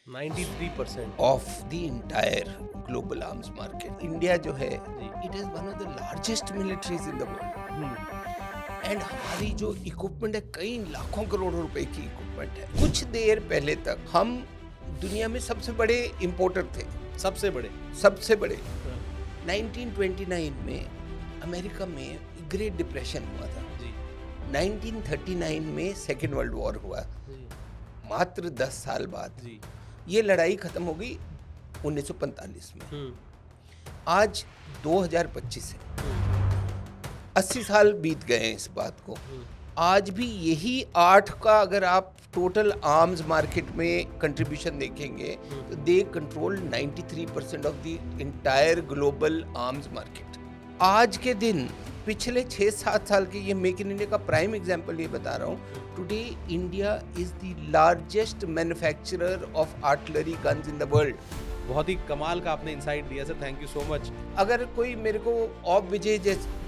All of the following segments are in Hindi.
93% of the entire global arms market. India जो है, जी। it is one of the largest militaries in the world. Hmm. And हमारी जो इक्विपमेंट है कई लाखों करोड़ों रुपए की इक्विपमेंट है। कुछ देर पहले तक हम दुनिया में सबसे बड़े इंपोर्टर थे, सबसे बड़े। सबसे बड़े। हाँ, 1929 में अमेरिका में ग्रेट डिप्रेशन हुआ था। जी 1939 में सेकेंड वर्ल्ड वॉर हुआ। जी मात्र 10 साल बाद जी। ये लड़ाई खत्म हो गई 1945 में। हम्म आज 2025 है, हम्म 80 साल बीत गए हैं इस बात को। हम्म आज भी यही 8 का अगर आप टोटल आर्म्स मार्केट में कंट्रीब्यूशन देखेंगे तो they control 93% of the entire global arms market. आज के दिन पिछले 6-7 साल के, ये मेक इन इंडिया का प्राइम एग्जांपल ये बता रहा हूँ। Today India is the largest manufacturer of artillery guns in the world. बहुत ही कमाल का आपने इंसाइट दिया sir, thank you so much. अगर कोई मेरे को ऑफ विजय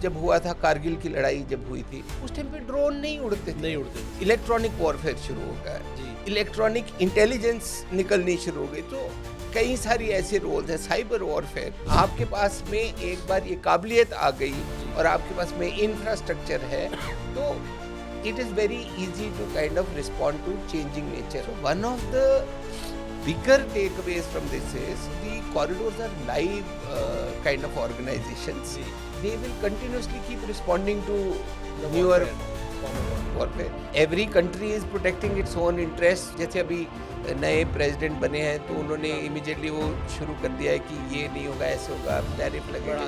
जब हुआ था, कारगिल की लड़ाई जब हुई थी, उस टाइम पे ड्रोन नहीं उड़ते थे, नहीं उड़ते। इलेक्ट्रॉनिक वॉरफेयर शुरू हो गया, जी इलेक्ट्रॉनिक इंटेलिजेंस निकलनी शुरू हो गई। तो कई सारी ऐसे रोल्स हैं, साइबर वॉरफेयर। आपके पास में एक बार ये काबिलियत आ गई और आपके पास में इंफ्रास्ट्रक्चर है, तो it is very easy to kind of respond to changing nature. One of the bigger takeaways from this is the corridors are live kind of organizations. जी They will continuously keep responding to newer warfare. Every country is protecting its own interests. जैसे अभी नए प्रेसिडेंट बने हैं तो उन्होंने इमीडिएटली वो शुरू कर दिया है कि ये नहीं होगा, ऐसे होगा, टैरिफ लगेगा।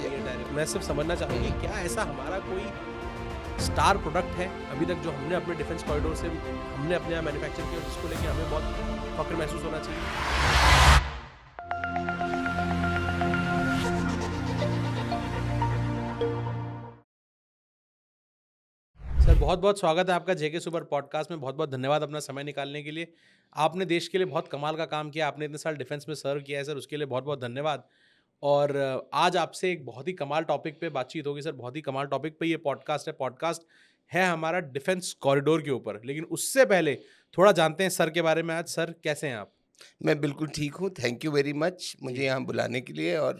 मैं सिर्फ समझना चाहूँगी क्या ऐसा हमारा कोई स्टार प्रोडक्ट है अभी तक जो हमने अपने डिफेंस कॉरिडोर से हमने अपने यहाँ मैन्युफैक्चर किया, जिसको लेके हमें बहुत फक्र महसूस होना चाहिए? सर बहुत बहुत स्वागत है आपका जेके सुपर पॉडकास्ट में। बहुत बहुत धन्यवाद अपना समय निकालने के लिए। आपने देश के लिए बहुत कमाल का काम किया, आपने इतने साल डिफेंस में सर्व किया है सर, उसके लिए बहुत बहुत धन्यवाद। और आज आपसे एक बहुत ही कमाल टॉपिक पे बातचीत होगी सर, बहुत ही कमाल टॉपिक पे ये पॉडकास्ट है हमारा डिफेंस कॉरिडोर के ऊपर। लेकिन उससे पहले थोड़ा जानते हैं सर के बारे में। आज सर कैसे हैं आप? मैं बिल्कुल ठीक हूँ, थैंक यू वेरी मच मुझे जी यहाँ बुलाने के लिए। और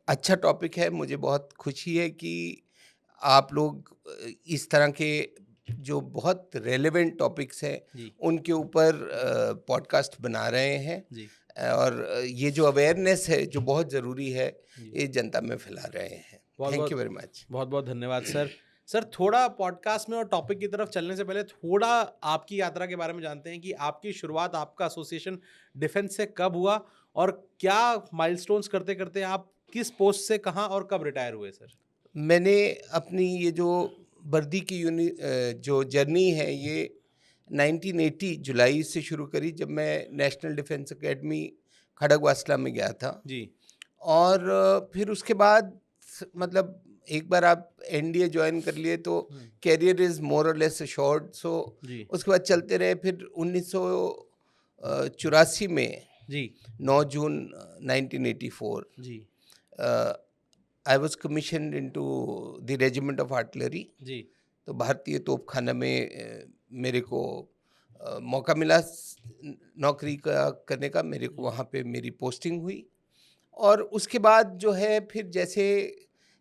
अच्छा टॉपिक है, मुझे बहुत खुशी है कि आप लोग इस तरह के जो बहुत रेलेवेंट टॉपिक्स हैं जी उनके ऊपर पॉडकास्ट बना रहे हैं। जी और ये जो अवेयरनेस है जो बहुत ज़रूरी है, जी। ये जनता में फैला रहे हैं। बहुत थैंक बहुत यू वेरी मच। बहुत बहुत धन्यवाद सर। सर थोड़ा पॉडकास्ट में और टॉपिक की तरफ चलने से पहले थोड़ा आपकी यात्रा के बारे में जानते हैं कि आपकी शुरुआत, आपका एसोसिएशन डिफेंस से कब हुआ और क्या माइलस्टोन्स करते करते आप किस पोस्ट से कहाँ और कब रिटायर हुए सर? मैंने अपनी ये जो वर्दी की जो जर्नी है ये 1980 जुलाई से शुरू करी, जब मैं नेशनल डिफेंस एकेडमी खड़गवासला में गया था। जी और फिर उसके बाद मतलब एक बार आप एनडीए ज्वाइन कर लिए तो कैरियर इज़ मोर और लेस अश्योर्ड। सो जी उसके बाद चलते रहे। फिर 1984 में जी 9 जून 1984 जी I was commission into the regiment of artillery. जी तो भारतीय तोपखाना में मेरे को मौका मिला नौकरी का करने का। मेरे को वहाँ पे मेरी पोस्टिंग हुई। और उसके बाद जो है फिर जैसे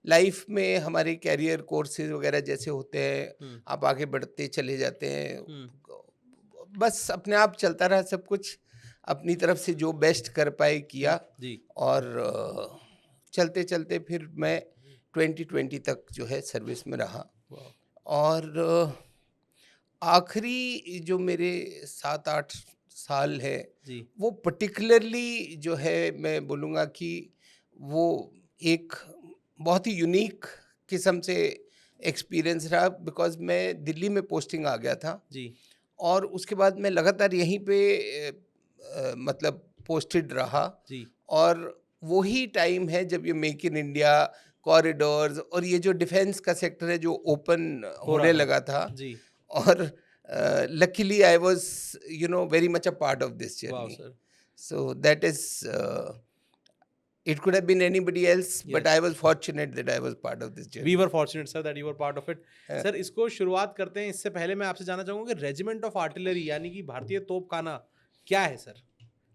लाइफ में हमारे कैरियर कोर्सेज वगैरह जैसे होते हैं, आप आगे बढ़ते चले जाते हैं। बस अपने आप चलता रहा सब कुछ, अपनी तरफ से जो बेस्ट कर पाए किया। जी और चलते चलते फिर मैं 2020 तक जो है सर्विस में रहा। वाह, और आखिरी जो मेरे 7-8 साल है जी वो पर्टिकुलरली जो है मैं बोलूँगा कि वो एक बहुत ही यूनिक किस्म से एक्सपीरियंस रहा, बिकॉज़ मैं दिल्ली में पोस्टिंग आ गया था। जी और उसके बाद मैं लगातार यहीं पे मतलब पोस्टेड रहा। जी और वही टाइम है जब ये मेक इन इंडिया कॉरिडोर्स और ये जो डिफेंस का सेक्टर है जो ओपन हो होने रहा लगा था। जी। और luckily I was very much a part of this वाह journey. Sir. So that is it could have been anybody else, but Yes. I was fortunate that I was part of this journey. We were fortunate sir that you were part of it. हाँ। सर इसको शुरुआत करते हैं, इससे पहले मैं आपसे जानना चाहूँगा कि रेजिमेंट ऑफ आर्टिलरी यानी कि भारतीय तोपखाना क्या है सर,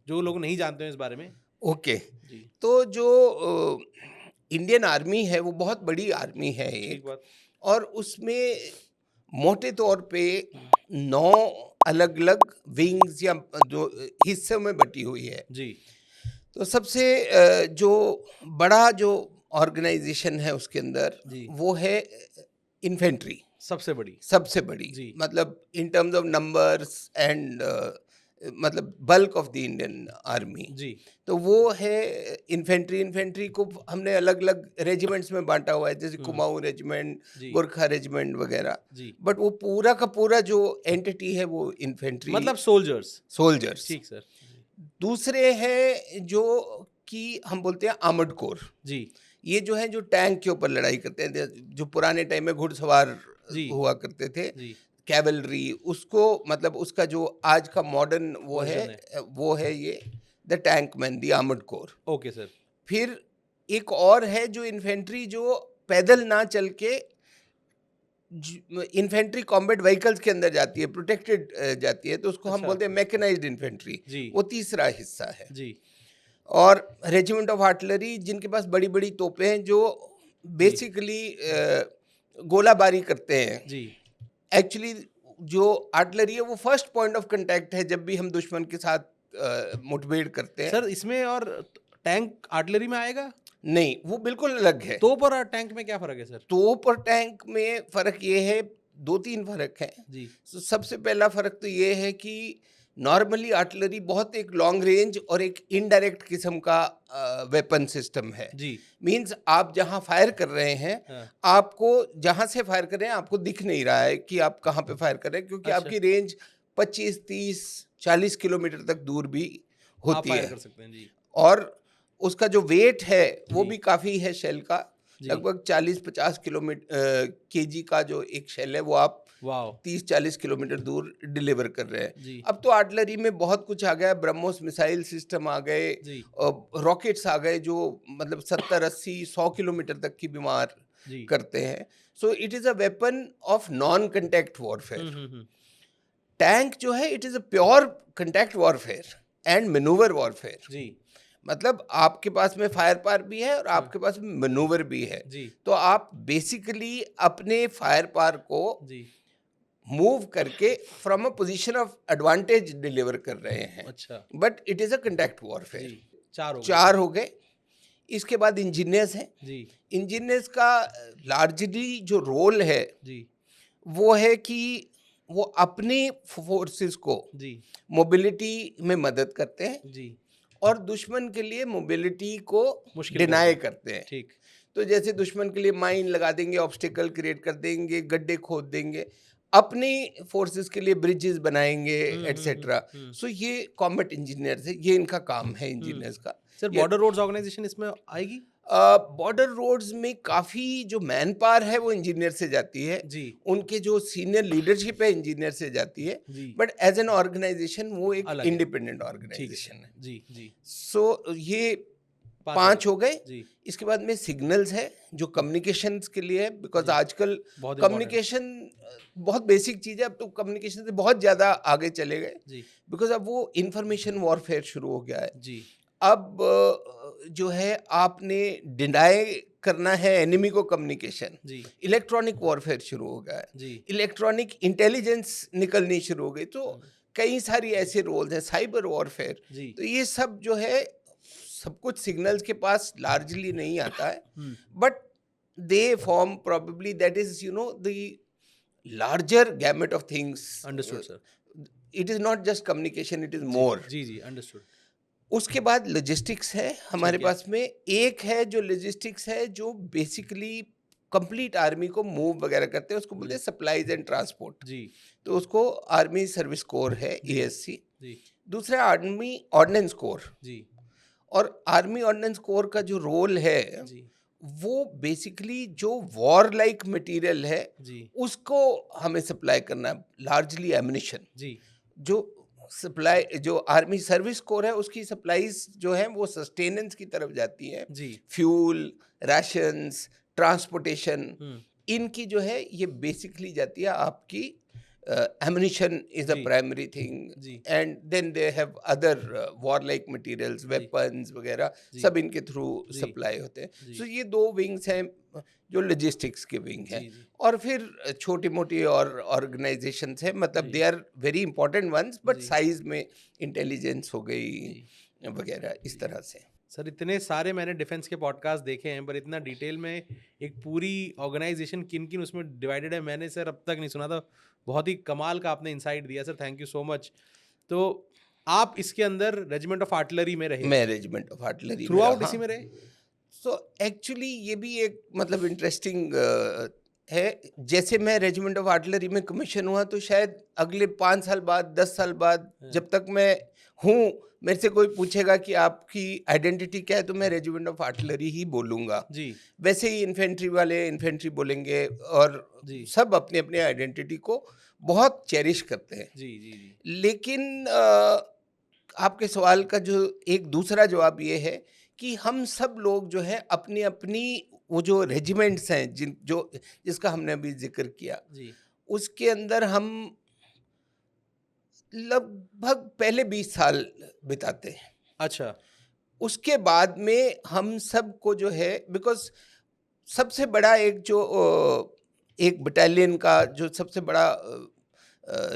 जो लोग नहीं जानते हैं इस बारे में? ओके, जी, तो जो इंडियन आर्मी है वो बहुत बड़ी आर्मी है ठीक एक, बात। और उसमें मोटे तौर पे 9 अलग-अलग विंग्स या जो हिस्सों में बटी हुई है। जी, तो सबसे जो बड़ा जो ऑर्गेनाइजेशन है उसके अंदर, जी, वो है इन्फेंट्री, सबसे बड़ी। सबसे बड़ी, जी, मतलब in terms of numbers and मतलब bulk of the Indian army. जी, तो वो है इन्फेंट्री। इन्फेंट्री को हमने अलग अलग रेजिमेंट्स में बांटा हुआ है, जैसे हुँ, कुमाऊं रेजिमेंट, जी, गोरखा रेजिमेंट वगैरह। जी, बट वो पूरा का पूरा जो एंटिटी है वो इन्फेंट्री मतलब सोल्जर्स। सोल्जर्स। ठीक सर। जी, दूसरे हैं जो कि हम बोलते हैं आर्मर्ड कोर। जी, ये जो है जो टैंक के ऊपर लड़ाई करते हैं, जो पुराने टाइम में घुड़सवार जी, हुआ करते थे, जी, कैवलरी, उसको मतलब उसका जो आज का मॉडर्न वर्ज़न है। वो है ये the tank man, the armoured corps. Okay sir. फिर एक और है जो इन्फेंट्री, जो पैदल ना चल के इन्फेंट्री कॉम्बैट व्हीकल्स के अंदर जाती है, प्रोटेक्टेड जाती है, तो उसको हम अच्छा, बोलते हैं मैकेनाइज्ड इन्फेंट्री। जी, वो तीसरा हिस्सा है। जी, और रेजिमेंट ऑफ आर्टिलरी, जिनके पास बड़ी बड़ी तोपें हैं, जो जी, बेसिकली गोलाबारी करते हैं। जी। एक्चुअली जो आर्टिलरी है वो फर्स्ट पॉइंट ऑफ कांटेक्ट है जब भी हम दुश्मन के साथ मुठभेड़ करते हैं। सर इसमें और टैंक आर्टिलरी में आएगा? नहीं, वो बिल्कुल अलग है। तोप और टैंक में क्या फ़र्क है सर? तोप और टैंक में फ़र्क ये है, 2-3 फ़र्क हैं। जी, सबसे पहला फ़र्क तो ये है कि नॉर्मली आर्टिलरी बहुत एक लॉन्ग रेंज और एक इनडायरेक्ट किस्म का वेपन सिस्टम है। जी, मीन्स आप जहाँ फायर कर रहे हैं, हाँ, आपको जहाँ से फायर कर रहे हैं आपको दिख नहीं रहा है कि आप कहाँ पे फायर कर रहे हैं, क्योंकि अच्छा, आपकी रेंज 25, 30, 40 किलोमीटर तक दूर भी आप होती फायर है। कर सकते हैं। जी, और उसका जो वेट है वो जी, भी काफ़ी है शेल का। जी, लगभग 40-50 केजी का जो एक शेल है वो आप वॉव! 30-40 किलोमीटर दूर डिलीवर कर रहे हैं। जी, अब तो आर्टिलरी में बहुत कुछ आ गया, ब्रह्मोस मिसाइल सिस्टम आ गए, जी, रॉकेट्स आ गए जो मतलब 70-80-100 किलोमीटर तक की भी मार जी। करते हैं। So it is a weapon of non contact hmm, warfare. Hmm, hmm. Tank जो है it is a pure contact warfare and manoeuvre warfare. जी, मतलब आपके पास में फायर पावर भी है और हाँ, आपके पास में मैनूवर भी है। जी, तो आप बेसिकली अपने फायर पावर को जी, मूव करके from a position of advantage deliver कर रहे हैं। अच्छा, but it is a contact जी, वॉरफेयर। 4 हो गए। 4 हो गए। इसके बाद इंजीनियर्स हैं। जी, इंजीनियर्स का लार्जली जो रोल है जी, वो है कि वो अपनी फोर्सेस को जी, मोबिलिटी में मदद करते हैं जी, और दुश्मन के लिए मोबिलिटी को मुश्किल कर डिनाई दें। करते हैं। ठीक, तो जैसे दुश्मन के लिए माइन लगा देंगे, ऑब्स्टिकल क्रिएट कर देंगे, गड्ढे खोद देंगे, अपनी फोर्सेस के लिए ब्रिजेस बनाएंगे, हुँ, हुँ, हुँ, एटसेट्रा। हुँ, सो ये कॉम्बैट इंजीनियर्स है, ये इनका काम है हुँ। इंजीनियर्स का। सर ये बॉर्डर रोड्स ऑर्गनाइज़ेशन इसमें आएगी? बॉर्डर रोड्स में काफ़ी जो मैन पावर है वो इंजीनियर से जाती है, जी, उनके जो सीनियर लीडरशिप है इंजीनियर से जाती है। जी, बट एज एन ऑर्गेनाइजेशन वो एक अलग है। इंडिपेंडेंट ठीक है ऑर्गेनाइजेशन सर। है। जी, जी, सो ये 5 हो 5 गए। हो गए। जी, इसके बाद में सिग्नल्स है जो कम्युनिकेशंस के लिए है, बिकॉज़ जी, आजकल बहुत इम्पोर्टेंट। कम्युनिकेशन बहुत बेसिक चीज़ है। अब तो कम्युनिकेशन से बहुत ज़्यादा आगे चले गए, जी, बिकॉज़ अब वो इन्फॉर्मेशन वॉरफेयर शुरू हो गया है। जी, अब जो है आपने डिनाई करना है एनिमी को कम्युनिकेशन, जी, इलेक्ट्रॉनिक वॉरफेयर शुरू हो गया है। जी, इलेक्ट्रॉनिक इंटेलिजेंस निकलनी शुरू हो गई। तो हुँ, कई सारी ऐसे रोल्स हैं, साइबर वॉरफेयर। जी, तो ये सब जो है सब कुछ सिग्नल्स के पास लार्जली नहीं आता है, hmm, but they form probably that is the larger gamut of things. Understood sir. It is not just communication, it is जी, मोर। जी, जी, अंडरस्टूड। उसके बाद लॉजिस्टिक्स है हमारे ठीक है। पास में। एक है जो लॉजिस्टिक्स है जो बेसिकली कंप्लीट आर्मी को मूव वगैरह करते हैं, उसको बोलते हुँ, हैं सप्लाईज एंड ट्रांसपोर्ट। जी, तो उसको आर्मी सर्विस कोर है, जी, एएससी। जी, दूसरा आर्मी ऑर्डिनेंस कोर। जी, और आर्मी ऑर्डिनेंस कोर का जो रोल है जी, वो बेसिकली जो वॉर लाइक मटेरियल है जी, उसको हमें सप्लाई करना है, लार्जली एमिनिशन। जी, जो सप्लाई जो आर्मी सर्विस कोर है उसकी सप्लाईज जो है वो सस्टेनेंस की तरफ जाती है। जी, फ्यूल, राशंस, ट्रांसपोर्टेशन, हुँ, इनकी जो है ये बेसिकली जाती है आपकी ammunition is a ji, primary thing, ji, and then they have other warlike materials, ji, weapons वगैरह जी, सब इनके थ्रू जी, सप्लाई होते हैं. जी, सो ये दो विंग्स हैं जो लॉजिस्टिक्स के विंग हैं. जी, जी, और फिर छोटी मोटी और ऑर्गेनाइजेशंस हैं, मतलब जी, they are very important ones, but जी, साइज में इंटेलिजेंस हो गई जी, वगैरह इस जी। तरह से. सर इतने सारे मैंने डिफेंस के पॉडकास्ट देखे हैं पर इतना डिटेल में एक पूरी ऑर्गेनाइजेशन किन किन उसमें डिवाइडेड है मैंने सर अब तक नहीं सुना था. बहुत ही कमाल का आपने इंसाइट दिया sir, thank you so much. तो आप इसके अंदर रेजिमेंट ऑफ आर्टिलरी में रहे, मैं रेजिमेंट ऑफ आर्टिलरी थ्रू में आउट रहा. इसी में रहे. सो एक्चुअली ये भी एक मतलब इंटरेस्टिंग है. जैसे मैं रेजिमेंट ऑफ आर्टिलरी में कमीशन हुआ तो शायद अगले 5 साल बाद 10 साल बाद हाँ. जब तक मैं हूँ, मेरे से कोई पूछेगा कि आपकी आइडेंटिटी क्या है तो मैं रेजिमेंट ऑफ आर्टिलरी ही बोलूँगा. जी, वैसे ही इन्फेंट्री वाले इन्फेंट्री बोलेंगे, और जी, सब अपने अपने आइडेंटिटी को बहुत चेरिश करते हैं. जी, जी, जी, लेकिन आपके सवाल का जो एक दूसरा जवाब ये है कि हम सब लोग जो है अपनी अपनी वो जो रेजिमेंट्स हैं जिसका हमने अभी जिक्र किया, जी, उसके अंदर हम लगभग पहले 20 साल बिताते हैं. अच्छा, उसके बाद में हम सबको जो है, बिकॉज सबसे बड़ा एक बटालियन का जो सबसे बड़ा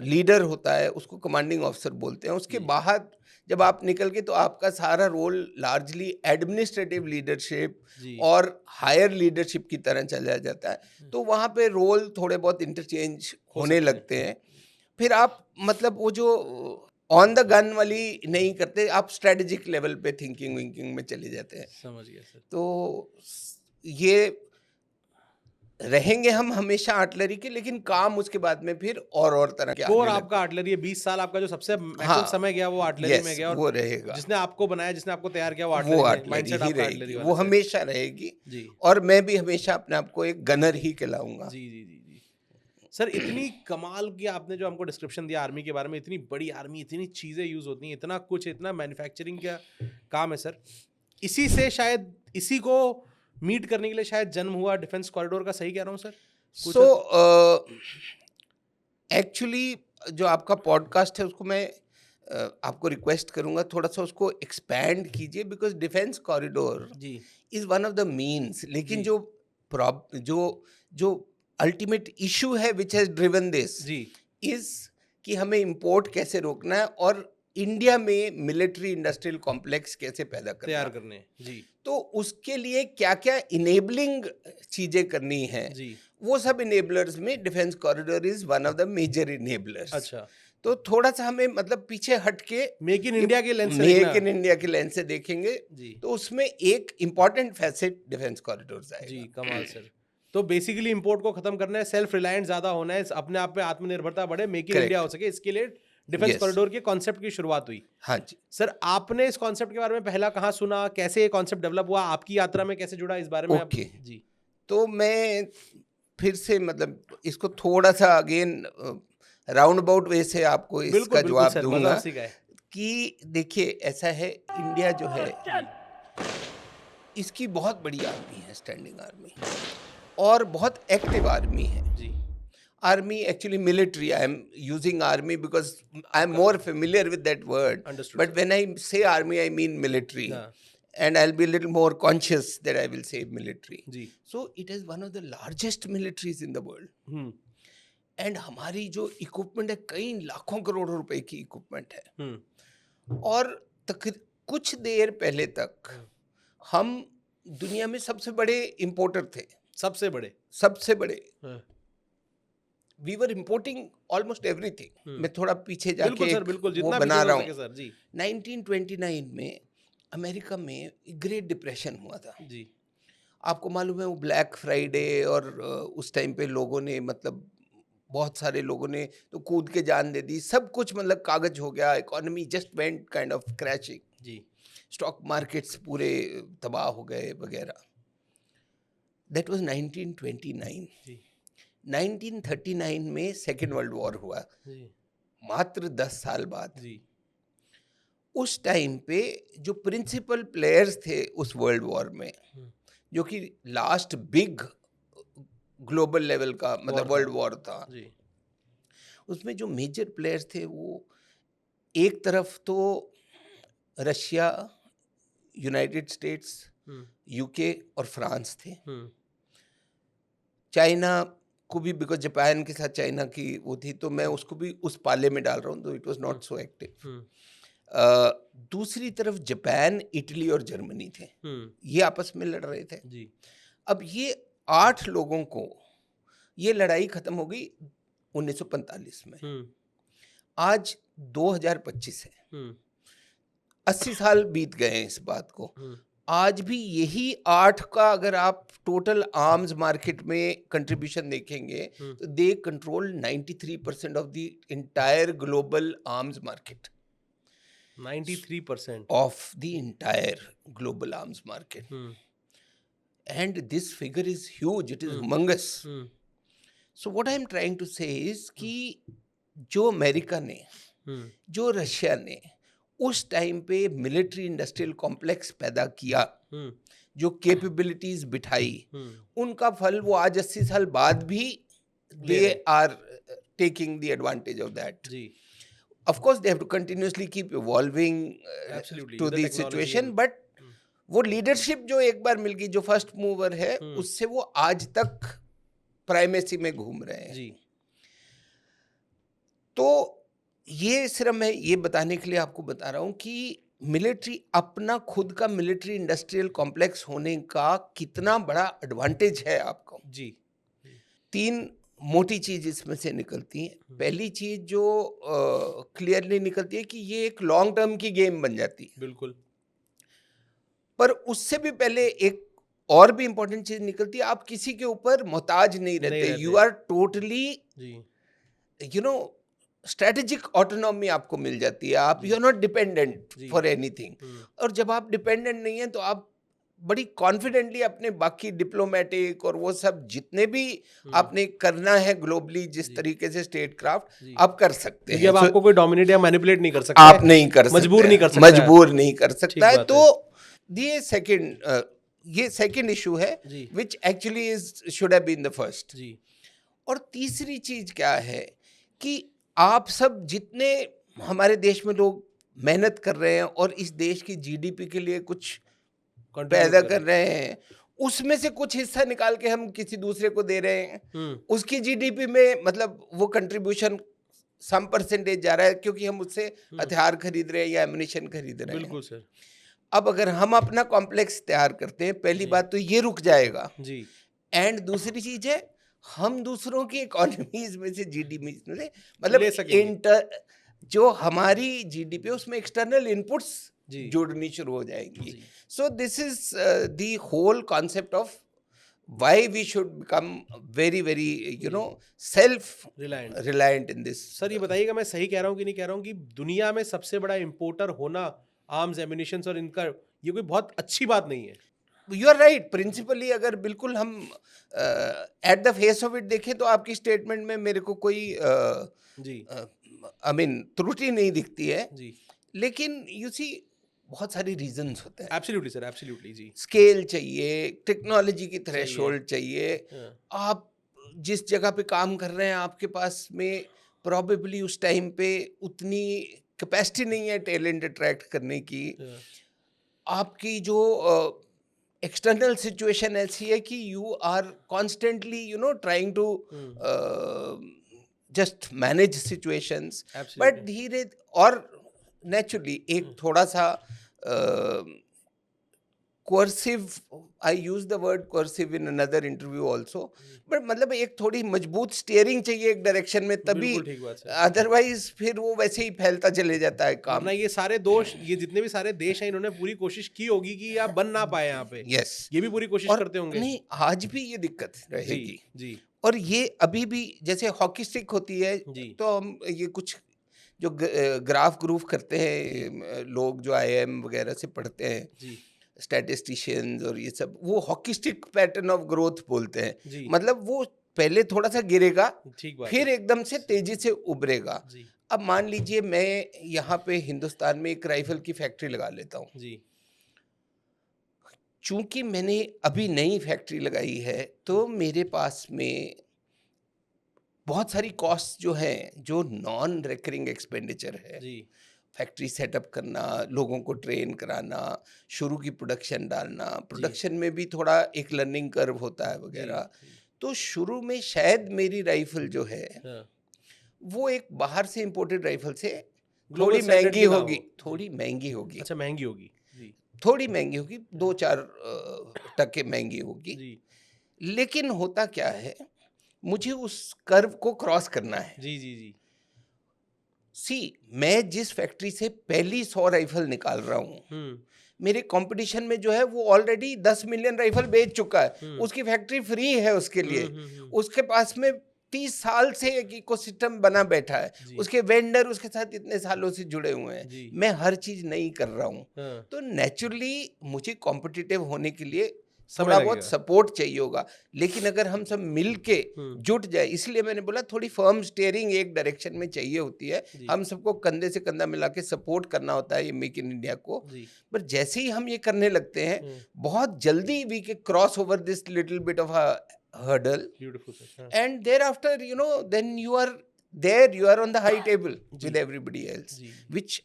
लीडर होता है उसको कमांडिंग ऑफिसर बोलते हैं. उसके जी, बाहर जब आप निकल के तो आपका सारा रोल लार्जली एडमिनिस्ट्रेटिव लीडरशिप जी, और हायर लीडरशिप की तरह चला जाता है. तो वहाँ पे रोल थोड़े बहुत इंटरचेंज हो होने सकते हैं. लगते हैं. फिर आप मतलब वो जो ऑन द गन वाली नहीं करते, आप स्ट्रेटेजिक लेवल पे थिंकिंग विंकिंग में चले जाते हैं. समझ गया सर. तो ये रहेंगे हम हमेशा आर्टिलरी के, लेकिन काम उसके बाद में फिर और तरह के कोर आने आपका लगते हैं. आर्टिलरी है, 20 साल आपका जो सबसे मैक्सिमम हाँ, समय गया वो आर्टिलरी में यस गया, और वो रहेगा. जिसने आपको बनाया, जिसने आपको तैयार किया वो वो आर्टिलरी में, आर्टिलरी माइंडसेट ही आपका रहेगी, आर्टिलरी वो वाला से. हमेशा रहेगी. जी, और मैं भी हमेशा अपने आप को एक गनर ही कहलाऊंगा. जी, जी, जी, जी. सर इतनी कमाल की आपने जो हमको डिस्क्रिप्शन दिया आर्मी के बारे में, इतनी बड़ी आर्मी, इतनी चीजें यूज होती हैं, इतना कुछ, इतना मैन्युफैक्चरिंग का काम है सर. इसी से शायद इसी को मीट करने के लिए शायद जन्म हुआ डिफेंस कॉरिडोर का, सही कह रहा हूँ सर? कुछ सो एक्चुअली जो आपका पॉडकास्ट है उसको मैं आपको रिक्वेस्ट करूंगा थोड़ा सा उसको एक्सपैंड कीजिए, बिकॉज डिफेंस कॉरिडोर जी, is one of the means. लेकिन जी, जो अल्टीमेट इशू है विच हैज ड्रिवन दिस जी, इज कि हमें इंपोर्ट कैसे रोकना है और इंडिया में मिलिट्री इंडस्ट्रियल कॉम्प्लेक्स कैसे पैदा करना तैयार है. करने. जी, तो उसके लिए क्या क्या इनेबलिंग चीजें करनी है, जी, वो सब इनेबलर्स में defence corridor is one of the major enablers. अच्छा. तो थोड़ा सा हमें मतलब पीछे हट के मेक इन इंडिया के लेंस से देखना. मेक इन इंडिया के लेंस से देखेंगे जी, तो उसमें एक इम्पॉर्टेंट फैसेट डिफेंस कॉरिडोर जी, आएगा. कमाल सर. तो बेसिकली इंपोर्ट को खत्म करना है, सेल्फ रिलायंट ज्यादा होना है, अपने आप पे आत्मनिर्भरता बढ़े, मेक इन इंडिया हो करेक्ट. सके, इसके लिए डिफेंस यस. कॉरिडोर के कॉन्सेप्ट की शुरुआत हुई. हाँ जी. सर आपने इस कॉन्सेप्ट के बारे में पहला कहाँ सुना, कैसे ये कॉन्सेप्ट डेवलप हुआ, आपकी यात्रा में कैसे जुड़ा, इस बारे में आप. ओके. जी, तो मैं फिर से मतलब इसको थोड़ा सा अगेन राउंड अबाउट वे से आपको बिल्कुल इसका बिल्कुल जवाब सर, मजा दूंगा उसी का है. कि देखिए ऐसा है, इंडिया जो है इसकी बहुत बड़ी आर्मी है, स्टैंडिंग आर्मी, और बहुत एक्टिव आर्मी है. जी, Army, actually military, I am using army because I am more familiar with that word. Understood, But sir. when I say army, I mean military. हाँ, And I'll be a little more conscious that I will say military. Ji, So it is one of the largest militaries in the world. Hmm, And हमारी जो इक्विपमेंट है कई लाखों करोड़ों रुपए की इक्विपमेंट है. हम्म, और कुछ देर पहले तक हम दुनिया में सबसे बड़े इंपोर्टर थे. सबसे बड़े. सबसे बड़े. हाँ, we were importing almost everything. मैं थोड़ा पीछे बिल्कुल जाके सर, बिल्कुल, वो जितना बना पीछे रहा हो सके हूँ. सर. जी, 1929 में अमेरिका में ग्रेट डिप्रेशन हुआ था. जी, आपको मालूम है वो ब्लैक फ्राइडे, और उस टाइम पे लोगों ने मतलब बहुत सारे लोगों ने तो कूद के जान दे दी. सब कुछ मतलब कागज हो गया. Economy just went kind of crashing. जी, स्टॉक मार्केट्स पूरे तबाह हो गए वगैरह. That was 1929. जी, 1939 में सेकेंड वर्ल्ड वॉर हुआ, जी, मात्र 10 साल बाद. जी, उस टाइम पे जो प्रिंसिपल प्लेयर्स थे उस वर्ल्ड वॉर में, हम्म, जो कि लास्ट बिग ग्लोबल लेवल का मतलब था. वर्ल्ड वॉर था, जी, उसमें जो मेजर प्लेयर्स थे वो एक तरफ तो रशिया, यूनाइटेड स्टेट्स, यूके और फ्रांस थे। चाइना को भी, बिकॉज जापान के साथ चाइना की वो थी, तो मैं उसको भी उस पाले में डाल रहा हूँ, तो it was not so active. दूसरी तरफ जापान, इटली और जर्मनी थे, ये आपस में लड़ रहे थे जी। अब ये 8 लोगों को ये लड़ाई खत्म हो गई 1945 में। आज 2025 है, 80 साल बीत गए हैं इस बात को। आज भी यही 8 का अगर आप टोटल आर्म्स मार्केट में कंट्रीब्यूशन देखेंगे तो they control 93% of the entire global arms market. 93% of the entire global arms market. And this figure is huge, it is humongous. So what I am trying to say is कि जो अमेरिका ने, जो रशिया ने उस टाइम पे मिलिट्री इंडस्ट्रियल कॉम्प्लेक्स पैदा किया, जो कैपेबिलिटीज बिठाई, उनका फल वो आज 80 साल बाद भी they are taking the advantage of that. Of course, they have to continuously keep evolving to the situation, but वो लीडरशिप जो एक बार मिल गई, जो फर्स्ट मूवर है, उससे वो आज तक प्राइमेसी में घूम रहे हैं। जी। तो ये सिर्फ मैं ये बताने के लिए आपको बता रहा हूँ कि मिलिट्री, अपना खुद का मिलिट्री इंडस्ट्रियल कॉम्प्लेक्स होने का कितना बड़ा एडवांटेज है आपको। जी। 3 मोटी चीज इसमें से निकलती है। पहली चीज जो क्लियरली निकलती है कि ये एक लॉन्ग टर्म की गेम बन जाती है। बिल्कुल। पर उससे भी पहले एक और भी इंपॉर्टेंट चीज निकलती है, आप किसी के ऊपर मोहताज नहीं रहते। You are totally, you know, strategic autonomy आपको मिल जाती है। आप, you are not dependent for anything. और जब आप डिपेंडेंट नहीं है तो आप बड़ी कॉन्फिडेंटली अपने बाकी डिप्लोमेटिक और वो सब जितने भी आपने करना है ग्लोबली, जिस तरीके से स्टेट क्राफ्ट आप कर सकते हैं। अब आपको कोई डोमिनेट या मैनिपुलेट नहीं कर सकता, आप नहीं कर सकते, मजबूर नहीं कर सकता, मजबूर नहीं कर सकता है। तो ये सेकंड इशू है which actually is should have been the first. और तीसरी चीज क्या है कि आप सब जितने हमारे देश में लोग मेहनत कर रहे हैं और इस देश की जीडीपी के लिए कुछ पैदा कर रहे हैं, उसमें से कुछ हिस्सा निकाल के हम किसी दूसरे को दे रहे हैं। उसकी जीडीपी में मतलब वो कंट्रीब्यूशन सम परसेंटेज जा रहा है, क्योंकि हम उससे हथियार खरीद रहे हैं या एमुनिशन खरीद रहे हैं। बिल्कुल सर। अब अगर हम अपना कॉम्प्लेक्स तैयार करते हैं, पहली बात तो ये रुक जाएगा जी। एंड दूसरी चीज है, हम दूसरों की इकोनॉमीज में से जीडीपी में से मतलब जो हमारी जीडीपी उसमें एक्सटर्नल इनपुट्स जुड़नी शुरू हो जाएंगी। So this is the whole concept of why we should become very very self reliant in this. Sir ये बताइएगा, मैं सही कह रहा हूँ कि नहीं कह रहा हूँ कि दुनिया में सबसे बड़ा इंपोर्टर होना आर्म्स, एम्युनिशंस और इनका, ये कोई बहुत अच्छी बात नहीं है? You are right. प्रिंसिपली अगर बिल्कुल हम at the face of it देखें तो आपकी स्टेटमेंट में मेरे को कोई आई मीन त्रुटि नहीं दिखती है जी। लेकिन यू सी बहुत सारी रीजंस होते हैं। एब्सोल्युटली सर, एब्सोल्युटली जी। स्केल चाहिए, टेक्नोलॉजी की थ्रेशोल्ड चाहिए। आप जिस जगह पे काम कर रहे हैं आपके पास में प्रोबेबली उस टाइम पे उतनी कैपेसिटी नहीं है टैलेंट अट्रैक्ट करने की। आपकी जो एक्सटर्नल सिचुएशन ऐसी है कि you are constantly trying to just manage situations, but धीरे और नेचुरली एक थोड़ा सा coercive, I use the word coercive in another interview also, but मतलब एक थोड़ी मजबूत स्टीयरिंग चाहिए एक डायरेक्शन में, तभी, अदरवाइज फिर वो वैसे ही फैलता चले जाता है काम। ये सारे दोष, ये जितने भी सारे देश हैं, इन्होंने पूरी कोशिश की होगी कि आप बन ना पाए यहाँ पे। यस, ये भी पूरी कोशिश करते होंगे। नहीं, आज भी ये दिक्कत रहेगी जी। और ये अभी भी जैसे हॉकी स्टिक होती है, तो हम ये कुछ जो ग्राफ ग्रूफ करते हैं लोग जो IIM वगैरह से पढ़ते हैं, स्टैटिस्टिशियंस और ये सब, वो hockey stick pattern of growth बोलते हैं। मतलब वो पहले थोड़ा सा गिरेगा, फिर एकदम से तेजी से उभरेगा। अब मान लीजिए मैं यहाँ पे हिंदुस्तान में एक राइफल की फैक्ट्री लगा लेता हूँ। चूंकि मैंने अभी नई फैक्ट्री लगाई है तो मेरे पास में बहुत सारी कॉस्ट जो हैं, जो नॉन रिकरिंग एक्सपेंडिचर है, जी फैक्ट्री सेटअप करना, लोगों को ट्रेन कराना, शुरू की प्रोडक्शन डालना, जी प्रोडक्शन में भी थोड़ा एक लर्निंग कर्व होता है जी वगैरह। जी तो शुरू में शायद मेरी राइफल जो है हाँ वो एक बाहर से इंपोर्टेड राइफल से ग्लोबल स्टैंडर्ड की ना हो जी थोड़ी महंगी होगी, अच्छा महंगी होगी जी थोड़ी महंगी होगी, 2-4 टके महंगी होगी। जी लेकिन होता क्या है, मुझे उस कर्व को क्रॉस करना है। जी जी जी सी, मैं जिस फैक्ट्री से पहली 100 राइफल निकाल रहा हूँ, हम्म मेरे कंपटीशन में जो है वो ऑलरेडी 10 मिलियन राइफल बेच चुका है, हम्म उसकी फैक्ट्री फ्री है उसके लिए, हम्म। उसके पास में 30 साल से एक इकोसिस्टम बना बैठा है, जी उसके वेंडर उसके साथ इतने सालों से जुड़े हुए हैं। जी मैं हर चीज नहीं कर रहा हूँ, हाँ तो नेचुरली मुझे कॉम्पिटिटिव होने के लिए समय थोड़ा बहुत लगेगा सपोर्ट चाहिए होगा। लेकिन अगर हम सब मिल के हम्म जुट जाए, इसलिए मैंने बोला थोड़ी फर्म स्टीयरिंग एक डायरेक्शन में चाहिए होती है, जी हम सबको कंधे से कंधा मिला के सपोर्ट करना होता है ये मेक इन इंडिया को। जी पर जैसे ही हम ये करने लगते हैं, हम्म बहुत जल्दी वी के cross over this little bit of a hurdle, beautiful sir हाँ and thereafter then you are there, you are on the high table जी with everybody else, जी which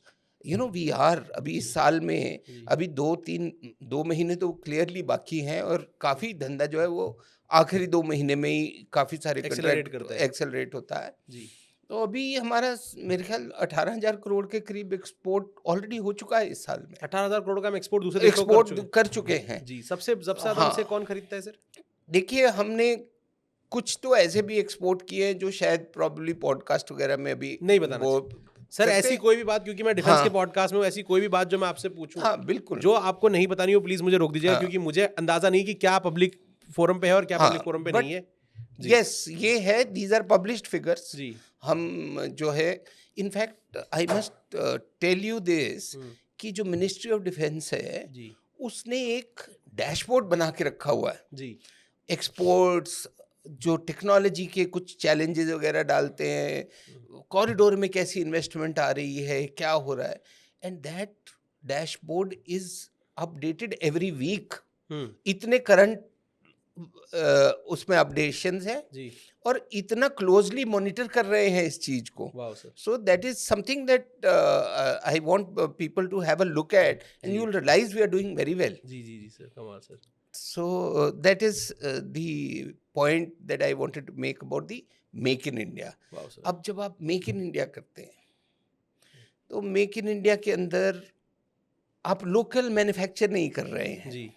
we are अभी इस साल में, जी अभी 2 महीने तो क्लियरली बाकी हैं, और काफी धंधा जो है वो आखिरी 2 महीने में ही काफी सारे एक्सेलरेट कंट्रैक्ट करता है एक्सेलरेट होता है। जी तो अभी हमारा मेरे ख्याल 18,000 करोड़ के करीब एक्सपोर्ट ऑलरेडी हो चुका है इस साल में, 18,000 करोड़ का हम एक्सपोर्ट दूसरे देशों को कर एक्सपोर्ट चुके कर चुके हैं हैं। जी सबसे ज्यादा हाँ, हमसे कौन खरीदता है सर देखिए हमने कुछ तो ऐसे भी एक्सपोर्ट किए हैं जो शायद प्रॉब्ली पॉडकास्ट वगैरह में अभी नहीं बताना वो सर सकते। ऐसी कोई भी बात क्योंकि मैं डिफेंस हाँ, के पॉडकास्ट में हूं, ऐसी कोई भी बात जो मैं आपसे पूछूं हाँ, बिल्कुल। जो आपको नहीं बतानी हो प्लीज मुझे रोक दीजिएगा हाँ, क्योंकि मुझे अंदाजा नहीं कि क्या पब्लिक फोरम पे है और क्या हाँ, पब्लिक फोरम पे बट नहीं है जी यस ये है, दीज आर पब्लिश्ड फिगर्स। जी हम जो है, in fact I must tell you this, hmm, कि जो मिनिस्ट्री ऑफ डिफेंस है जी उसने एक डैशबोर्ड बना के रखा हुआ है। जी एक्सपोर्ट्स, जो टेक्नोलॉजी के कुछ चैलेंजेस वगैरह डालते हैं, कॉरिडोर में कैसी इन्वेस्टमेंट आ रही है, क्या हो रहा है, and that dashboard is updated every week. Hmm इतने करंट उसमें अपडेशंस हैं, जी और इतना क्लोजली मॉनिटर कर रहे हैं इस चीज को। वाह sir so that is something that I want people to have a look at, and you जी will realize we are doing very well. जी जी जी सर कमाल sir So that is the point that I wanted to make about the Make in India. वाह सर अब जब आप मेक इन इंडिया करते हैं, तो मेक इन इंडिया के अंदर आप लोकल मैन्युफैक्चर नहीं कर रहे हैं, जी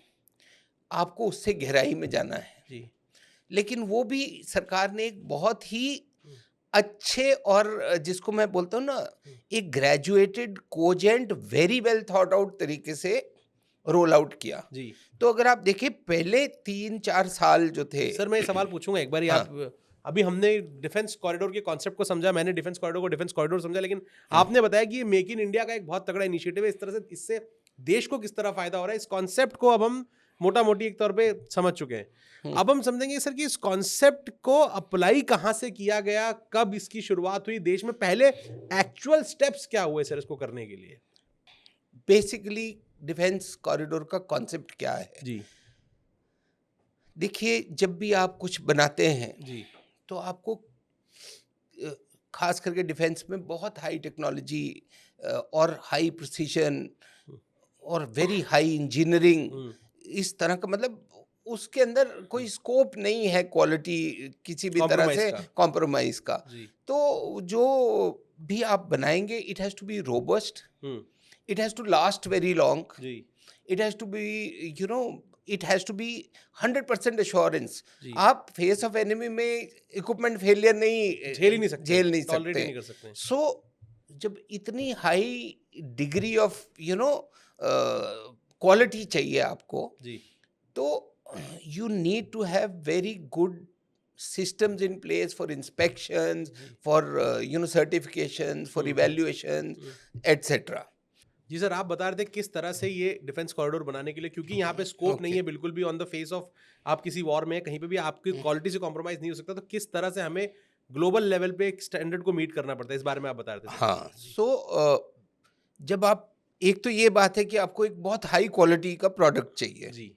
आपको उससे गहराई में जाना है। जी लेकिन वो भी सरकार ने एक बहुत ही हम्म, अच्छे और जिसको मैं बोलता हूँ ना, एक graduated cogent very well thought out तरीके से रोल आउट किया। जी तो अगर आप देखिए पहले 3-4 साल जो थे, सर मैं ये सवाल पूछूंगा एक बार ही हाँ, आप अभी हमने डिफेंस कॉरिडोर के कॉन्सेप्ट को समझा मैंने डिफेंस कॉरिडोर को डिफेंस कॉरिडोर समझा लेकिन आपने बताया कि ये मेक इन इंडिया का एक बहुत तगड़ा इनिशिएटिव है इस तरह से इससे देश को किस तरह फायदा हो रहा है इस कॉन्सेप्ट को अब हम मोटा मोटी एक तौर पे समझ चुके हैं अब हम समझेंगे सर कि इस कॉन्सेप्ट को अप्लाई कहाँ से किया गया कब इसकी शुरुआत हुई देश में पहले एक्चुअल स्टेप्स क्या हुए सर इसको करने के लिए बेसिकली डिफेंस कॉरिडोर का कॉन्सेप्ट क्या है। जी देखिए जब भी आप कुछ बनाते हैं, जी तो आपको खास करके डिफेंस में बहुत हाई टेक्नोलॉजी और हाई प्रिसीजन और वेरी हाई इंजीनियरिंग, इस तरह का, मतलब उसके अंदर कोई स्कोप नहीं है क्वालिटी किसी भी तरह Compromise से का। कॉम्प्रोमाइज का। जी तो जो भी आप बनाएंगे, it has to be robust, it has to last very long, जी it has to be, it has to be 100% assurance। जी आप फेस ऑफ एनिमी में इक्विपमेंट फेलियर नहीं झेल ही नहीं सकते झेल नहीं टॉलरेट ही सकते। नहीं कर सकते सो जब इतनी हाई डिग्री ऑफ क्वालिटी चाहिए आपको, जी तो you need to have very good systems in place for inspections, for certifications, for evaluations, etc. जी सर आप बता रहे थे किस तरह से ये डिफेंस कॉरिडोर बनाने के लिए क्योंकि यहाँ पे स्कोप नहीं है बिल्कुल भी ऑन द फेस ऑफ आप किसी वॉर में कहीं पे भी आपकी क्वालिटी से कॉम्प्रोमाइज नहीं हो सकता तो किस तरह से हमें ग्लोबल लेवल पे एक स्टैंडर्ड को मीट करना पड़ता है इस बारे में आप बता रहे थे सर। हाँ, सो जब आप, एक तो ये बात है कि आपको एक बहुत हाई क्वालिटी का प्रोडक्ट चाहिए। जी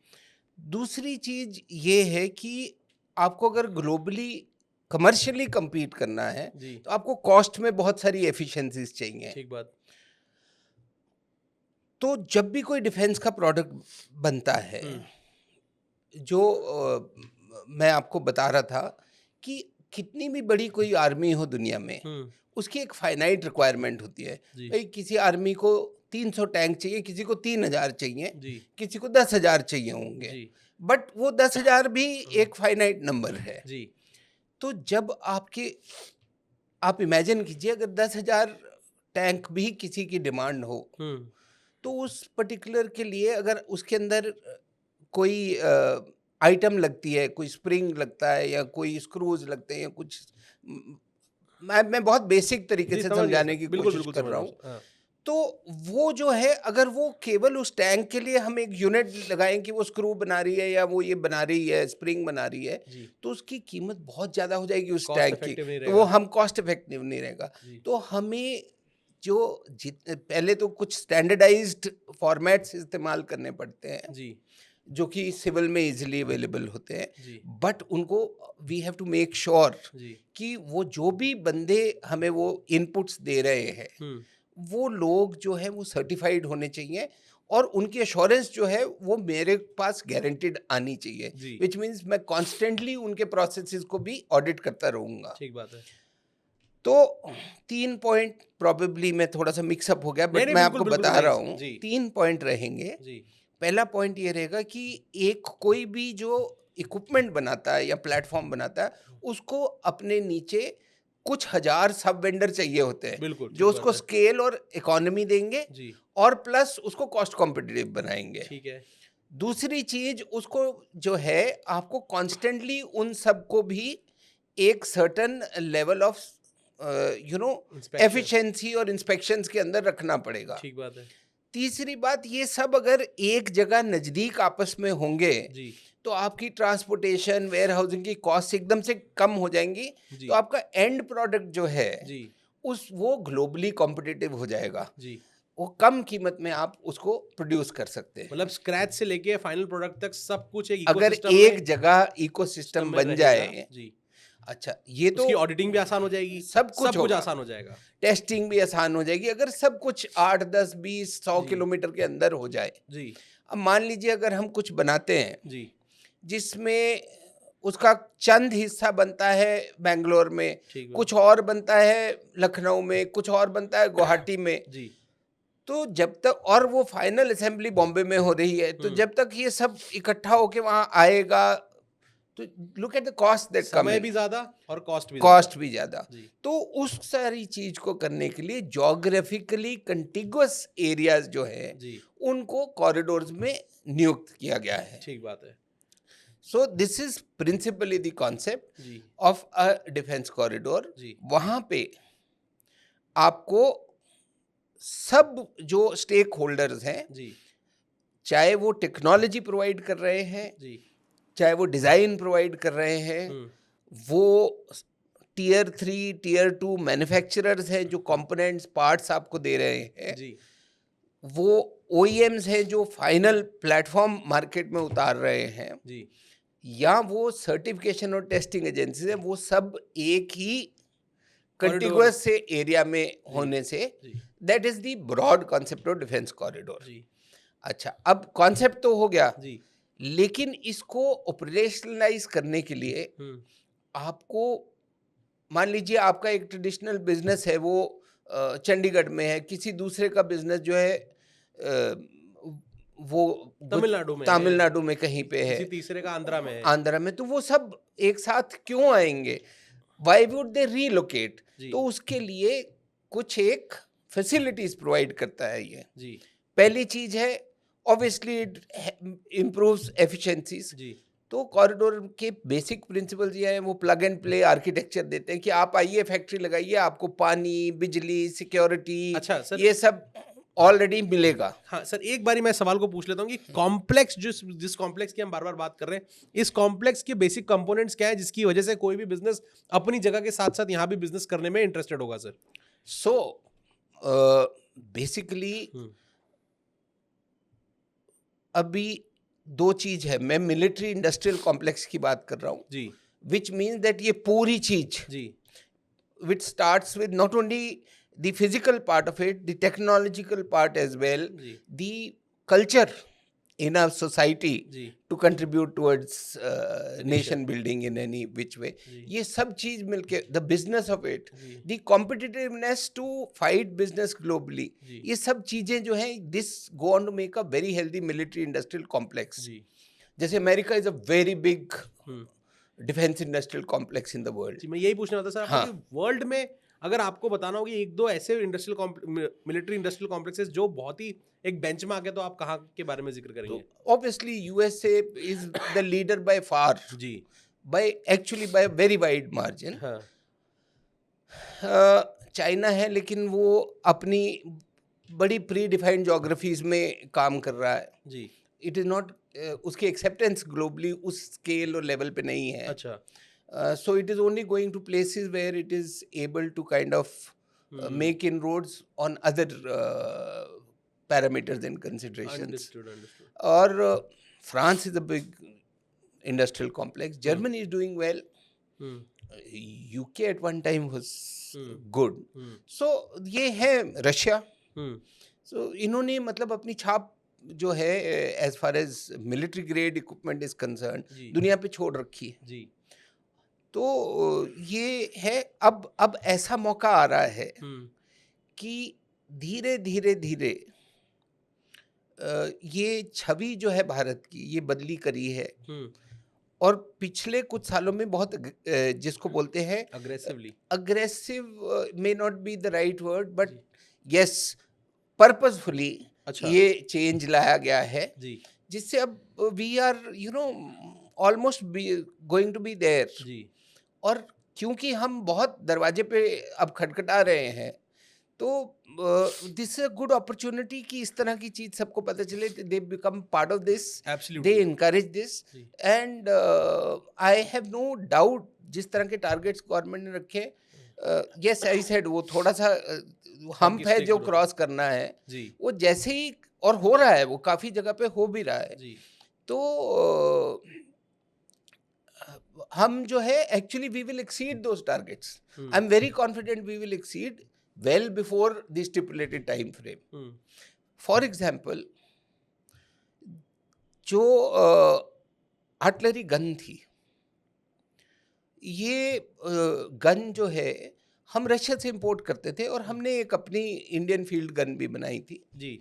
दूसरी चीज ये है कि आपको अगर ग्लोबली कमर्शियली compete करना है जी, तो आपको कॉस्ट में बहुत सारी एफिशिएंसीज चाहिए। ठीक बात। तो जब भी कोई डिफेंस का प्रोडक्ट बनता है, हुँ, जो मैं आपको बता रहा था कि कितनी भी बड़ी कोई आर्मी हो दुनिया में, हुँ, उसकी एक फाइनाइट रिक्वायरमेंट होती है। जी, भाई किसी आर्मी को 300 टैंक चाहिए, किसी को 3000 चाहिए, जी, किसी को 10,000 चाहिए होंगे, जी, बट वो 10,000 भी एक फाइनाइट नंबर है। जी, तो जब आप इमेजिन कीजिए अगर 10,000 टैंक भी किसी की डिमांड हो, हुँ, तो उस पर्टिकुलर के लिए अगर उसके अंदर कोई आइटम लगती है, कोई स्प्रिंग लगता है या कोई स्क्रूज लगते हैं या कुछ, म, मैं बहुत बेसिक तरीके जी, से समझ गया समझाने सर। की बिल्कुल, कोशिश बिल्कुल कर समझ रहा रहा हूँ हूँ। सर। हाँ, तो वो जो है, अगर वो केवल उस टैंक के लिए हम एक यूनिट लगाएं कि वो स्क्रू बना रही है या वो ये बना रही है, स्प्रिंग बना रही है, जी, तो उसकी कीमत बहुत ज़्यादा हो जाएगी उस कॉस्ट टैंक की। इफेक्टिव नहीं तो वो रहेगा। हम कॉस्ट इफेक्टिव नहीं रहेगा। जी, तो हमें जो पहले तो कुछ स्टैंडर्डाइज्ड फॉर्मेट्स इस्तेमाल करने पड़ते हैं जी, जो कि सिविल में इजीली अवेलेबल होते हैं, जी, बट उनको we have to make sure जी, कि वो जो भी बंदे हमें वो इनपुट्स दे रहे हैं, हुँ, वो लोग जो है वो सर्टिफाइड होने चाहिए और उनकी एश्योरेंस जो है वो मेरे पास गारंटीड आनी चाहिए, जी, विच मीन्स मैं कॉन्स्टेंटली उनके प्रोसेसेस को भी ऑडिट करता रहूंगा। ठीक बात है। तो 3 पॉइंट प्रोबेबली मैं थोड़ा सा मिक्सअप हो गया, नहीं, बट नहीं, मैं बिल्कुल, आपको बिल्कुल बता बताइए रहा सर। हूँ जी, 3 पॉइंट रहेंगे। जी, पहला पॉइंट ये रहेगा कि एक कोई भी जो इक्विपमेंट बनाता है या प्लेटफॉर्म बनाता है, उसको अपने नीचे कुछ हजार सब वेंडर चाहिए होते हैं बिल्कुल, जो ठीक बात उसको है। स्केल और इकोनॉमी देंगे जी, और प्लस उसको कॉस्ट कॉम्पिटिटिव बनाएंगे। ठीक है। दूसरी चीज, उसको जो है आपको कॉन्स्टेंटली उन सबको भी एक certain level of you know inspection, efficiency और इंस्पेक्शंस के अंदर रखना पड़ेगा। ठीक बात है। तीसरी बात, ये सब अगर एक जगह नज़दीक आपस में होंगे, जी, तो आपकी ट्रांसपोर्टेशन, वेयर हाउसिंग की कॉस्ट एकदम से कम हो जाएंगी। तो जी, आपका एंड प्रोडक्ट जो है, जी, वो ग्लोबली कॉम्पिटिटिव हो जाएगा। जी। वो कम कीमत में आप उसको प्रोड्यूस कर सकते हैं। मतलब स्क्रैच से लेके फाइनल प्रोडक्ट तक सब कुछ एक अगर इकोसिस्टम एक में जगह सिस्टम इकोसिस्टम में बन रहेगा। जाए, जी, अच्छा, ये तो उसकी ऑडिटिंग भी आसान हो जाएगी, सब कुछ सब कुछ होगा, आसान हो जाएगा। टेस्टिंग भी आसान हो जाएगी अगर सब कुछ 8, 10, 20, 100 जी, किलोमीटर के अंदर हो जाए। जी, अब मान लीजिए अगर हम कुछ बनाते हैं जी, जिसमें उसका चंद हिस्सा बनता है बैंगलोर में, ठीक बात। कुछ और बनता है लखनऊ में, कुछ और बनता है गुवाहाटी में, जी, तो जब तक, और वो फाइनल असेंबली बॉम्बे में हो रही है, तो हुँ। जब तक ये सब इकट्ठा होके वहां आएगा, तो look at the cost that come समय इन, भी ज़्यादा और कॉस्ट भी ज़्यादा। कॉस्ट भी ज्यादा। जी, तो उस सारी चीज को करने के लिए जोग्राफिकली कंटिगुअस एरियाज जो है, जी, उनको कॉरिडोर्स में नियुक्त किया गया है। ठीक बात है। So this is principally the concept जी, ऑफ अ डिफेंस कॉरिडोर। जी, वहां पे आपको सब जो स्टेक होल्डर्स हैं, जी, चाहे वो टेक्नोलॉजी प्रोवाइड कर रहे हैं, जी, चाहे वो डिज़ाइन प्रोवाइड कर रहे हैं, हुँ, वो टियर 3, टियर 2 मैन्युफैक्चरर्स हैं जो कंपोनेंट्स, पार्ट्स आपको दे रहे हैं, जी, वो ओईएम्स हैं जो फाइनल प्लेटफॉर्म मार्केट में उतार रहे हैं, जी, या वो सर्टिफिकेशन और टेस्टिंग एजेंसीज हैं, वो सब एक ही कॉरिडोर कंटिगुअस से एरिया में जी, होने से, जी, that is the broad concept of defence corridor. जी, अच्छा, अब कॉन्सेप्ट तो हो गया, जी, लेकिन इसको ऑपरेशनलाइज करने के लिए हुँ, आपको, मान लीजिए आपका एक ट्रेडिशनल बिजनेस है, वो चंडीगढ़ में है, किसी दूसरे का बिजनेस जो है वो तमिलनाडु में है या तमिलनाडु में कहीं पे है, किसी तीसरे का आंध्रा में है। आंध्रा में, तो वो सब एक साथ क्यों आएंगे? Why would they relocate? जी, तो उसके लिए कुछ एक फैसिलिटीज प्रोवाइड करता है ये। जी, पहली चीज है, ऑब्वियसली इट इम्प्रूव्स एफिशिएंसीज। जी। तो कॉरिडोर के बेसिक प्रिंसिपल्स ये हैं, वो प्लग एंड प्ले आर्किटेक्चर देते हैं कि आप आइए, फैक्ट्री लगाइए, आपको पानी, बिजली, सिक्योरिटी, अच्छा सर, ये सब ऑलरेडी मिलेगा। हाँ सर, एक बारी मैं सवाल को पूछ लेता हूँ कि कॉम्प्लेक्स जिस कॉम्प्लेक्स की हम बार-बार बात कर रहे हैं, इस कॉम्प्लेक्स के बेसिक कंपोनेंट्स क्या है जिसकी वजह से कोई भी बिज़नेस अपनी जगह के साथ-साथ यहाँ भी बिज़नेस करने में इंटरेस्टेड होगा सर? सो बेसिकली हुँ, अभी दो चीज है, मैं मिलिट्री इंडस्ट्रियल कॉम्प्लेक्स की बात कर रहा हूँ। जी, which means that ये पूरी चीज जी which starts with not only the physical part of it, the technological part as well, ji the culture in a society ji to contribute towards nation. nation building in any which way. जी ये सब चीज मिलके the business of it, ji the competitiveness to fight business globally, जी ये सब चीजें जो हैं this go on to make a very healthy military industrial complex. जी जैसे America is a very big hmm defence industrial complex in the world. जी मैं यही पूछना चाहता सर आपको हाँ. कि वर्ल्ड में अगर आपको बताना हो कि एक दो ऐसे मिलिट्री इंडस्ट्रियल कॉम्प्लेक्सेस जो बहुत ही एक बेंचमार्क है, तो आप कहाँ के बारे में जिक्र तो करेंगे? Obviously USA is the leader by far, जी by actually by very wide margin. हाँ चाइना है लेकिन वो अपनी बड़ी प्री डिफाइंड जोग्राफीज में काम कर रहा है. जी इट इज नॉट उसकी एक्सेप्टेंस ग्लोबली उस स्केल और लेवल पे नहीं है. अच्छा So it is only going to places where it is able to kind of make inroads on other parameters and considerations. Understood Or France is a big industrial complex. Germany is doing well. UK at one time was good. So ये है रशिया. So इन्होंने मतलब अपनी छाप जो है as far as military grade equipment is concerned जी दुनिया पे छोड़ रखी है. जी तो ये है. अब ऐसा मौका आ रहा है कि धीरे धीरे धीरे ये छवि जो है भारत की ये बदली करी है. और पिछले कुछ सालों में बहुत जिसको बोलते हैं aggressively aggressive may not be the right word but yes purposefully अच्छा ये चेंज लाया गया है जी जिससे अब we are almost going to be there. जी और क्योंकि हम बहुत दरवाजे पे अब खटखटा रहे हैं तो this is a good opportunity कि इस तरह की चीज सबको पता चले. They become part of this, they absolutely encourage this. जी and I have no doubt जिस तरह के टारगेट्स गवर्नमेंट ने रखे, यस आई सेड वो थोड़ा सा हम्प है जो क्रॉस करना है. जी वो जैसे ही और हो रहा है वो काफी जगह पे हो भी रहा है. जी तो हम जो है actually we will exceed those targets. I am very confident we will exceed well before the stipulated time frame. For example जो आर्टिलरी गन थी, ये गन जो है हम रशिया से इंपोर्ट करते थे और हमने एक अपनी इंडियन फील्ड गन भी बनाई थी. जी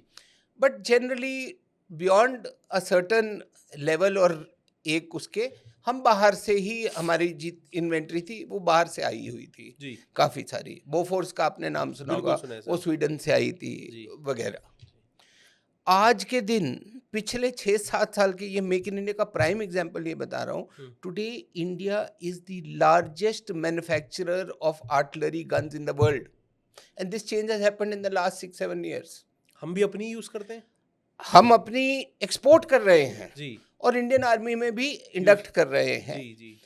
but generally beyond a certain level और एक उसके हम बाहर से ही हमारी जी इन्वेंट्री थी वो बाहर से आई हुई थी जी काफ़ी सारी. बोफोर्स का आपने नाम सुना बिल्कुल होगा, सुना है सर. वो स्वीडन से आई थी जी. वगैरह. आज के दिन पिछले 6-7 साल के ये मेक इन इंडिया का प्राइम एग्जांपल ये बता रहा हूँ. Today India is the largest manufacturer of artillery guns in the world and this change has happened in the last 6-7 years. हम भी अपनी यूज करते हैं हम अपनी एक्सपोर्ट कर रहे हैं जी और इंडियन आर्मी में भी इंडक्ट कर रहे हैं. जी जी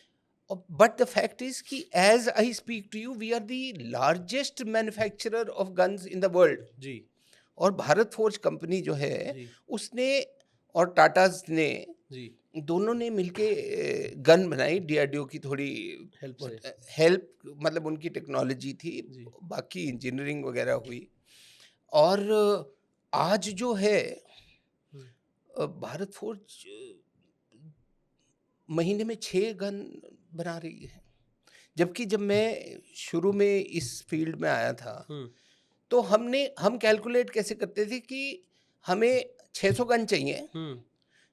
बट द फैक्ट इज कि as I speak to you we are the largest manufacturer of guns in the world. जी और भारत फोर्ज कंपनी जो है जी उसने और टाटाज ने जी दोनों ने मिलके गन बनाई. डीआरडीओ की थोड़ी हेल्प से हेल्प मतलब उनकी टेक्नोलॉजी थी, जी बाकी इंजीनियरिंग वगैरह हुई. और आज जो है भारत फोर्ज महीने में 6 गन बना रही है. जबकि जब मैं शुरू में इस फील्ड में आया था तो हम कैलकुलेट कैसे करते थे कि हमें 600 गन चाहिए,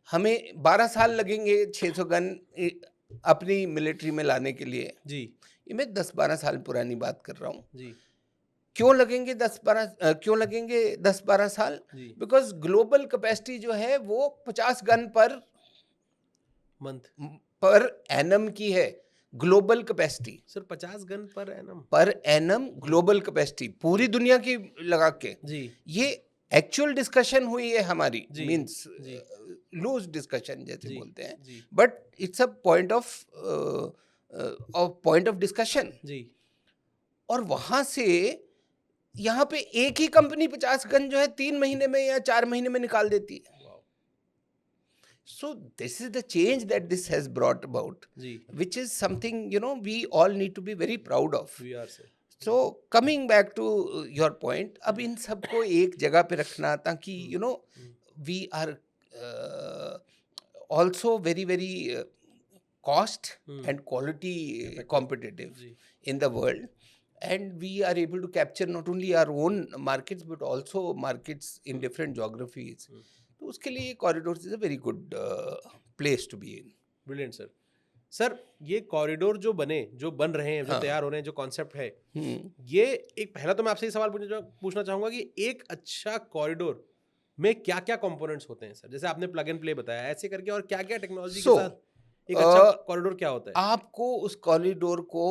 हमें 12 साल लगेंगे 600 गन अपनी मिलिट्री में लाने के लिए. जी ये मैं 10-12 साल पुरानी बात कर रहा हूँ. जी क्यों लगेंगे 10-12 साल? जी बिकॉज ग्लोबल कैपेसिटी जो है वो 50 गन मंथ पर एनम की है. Global capacity sir 50 gun per annum global capacity पूरी दुनिया की लगा के. जी ये एक्चुअल डिस्कशन हुई है हमारी, जी, मींस जी. लूज डिस्कशन जैसे जी, बोलते हैं, जी but it's a point of discussion. जी और वहां से यहाँ पे एक ही कंपनी 50 गन जो है 3 महीने में या 4 महीने में निकाल देती है. Wow So this is the change that this has brought about, जी, which is something, we all need to be very proud of. We are sir. So coming back to your point, अब इन सबको एक जगह पे रखना ताकि we are uh, also very very cost and quality competitive ji, in the world, and we are able to capture not only our own markets but also markets in different geographies. तो उसके लिए corridors is a very good place to be in. Brilliant sir. Sir ये कॉरिडोर जो बन रहे हैं, जो हाँ। तैयार हो रहे हैं, जो कॉन्सेप्ट है, हम्म। ये एक पहला तो मैं आपसे ये सवाल पूछना चाहूंगा कि एक अच्छा कॉरिडोर में क्या क्या कंपोनेंट्स होते हैं सर? जैसे आपने प्लग एंड प्ले बताया, ऐसे करके और क्या क्या टेक्नोलॉजी के So, साथ एक अच्छा कॉरिडोर क्या होता है? आपको उस कॉरिडोर को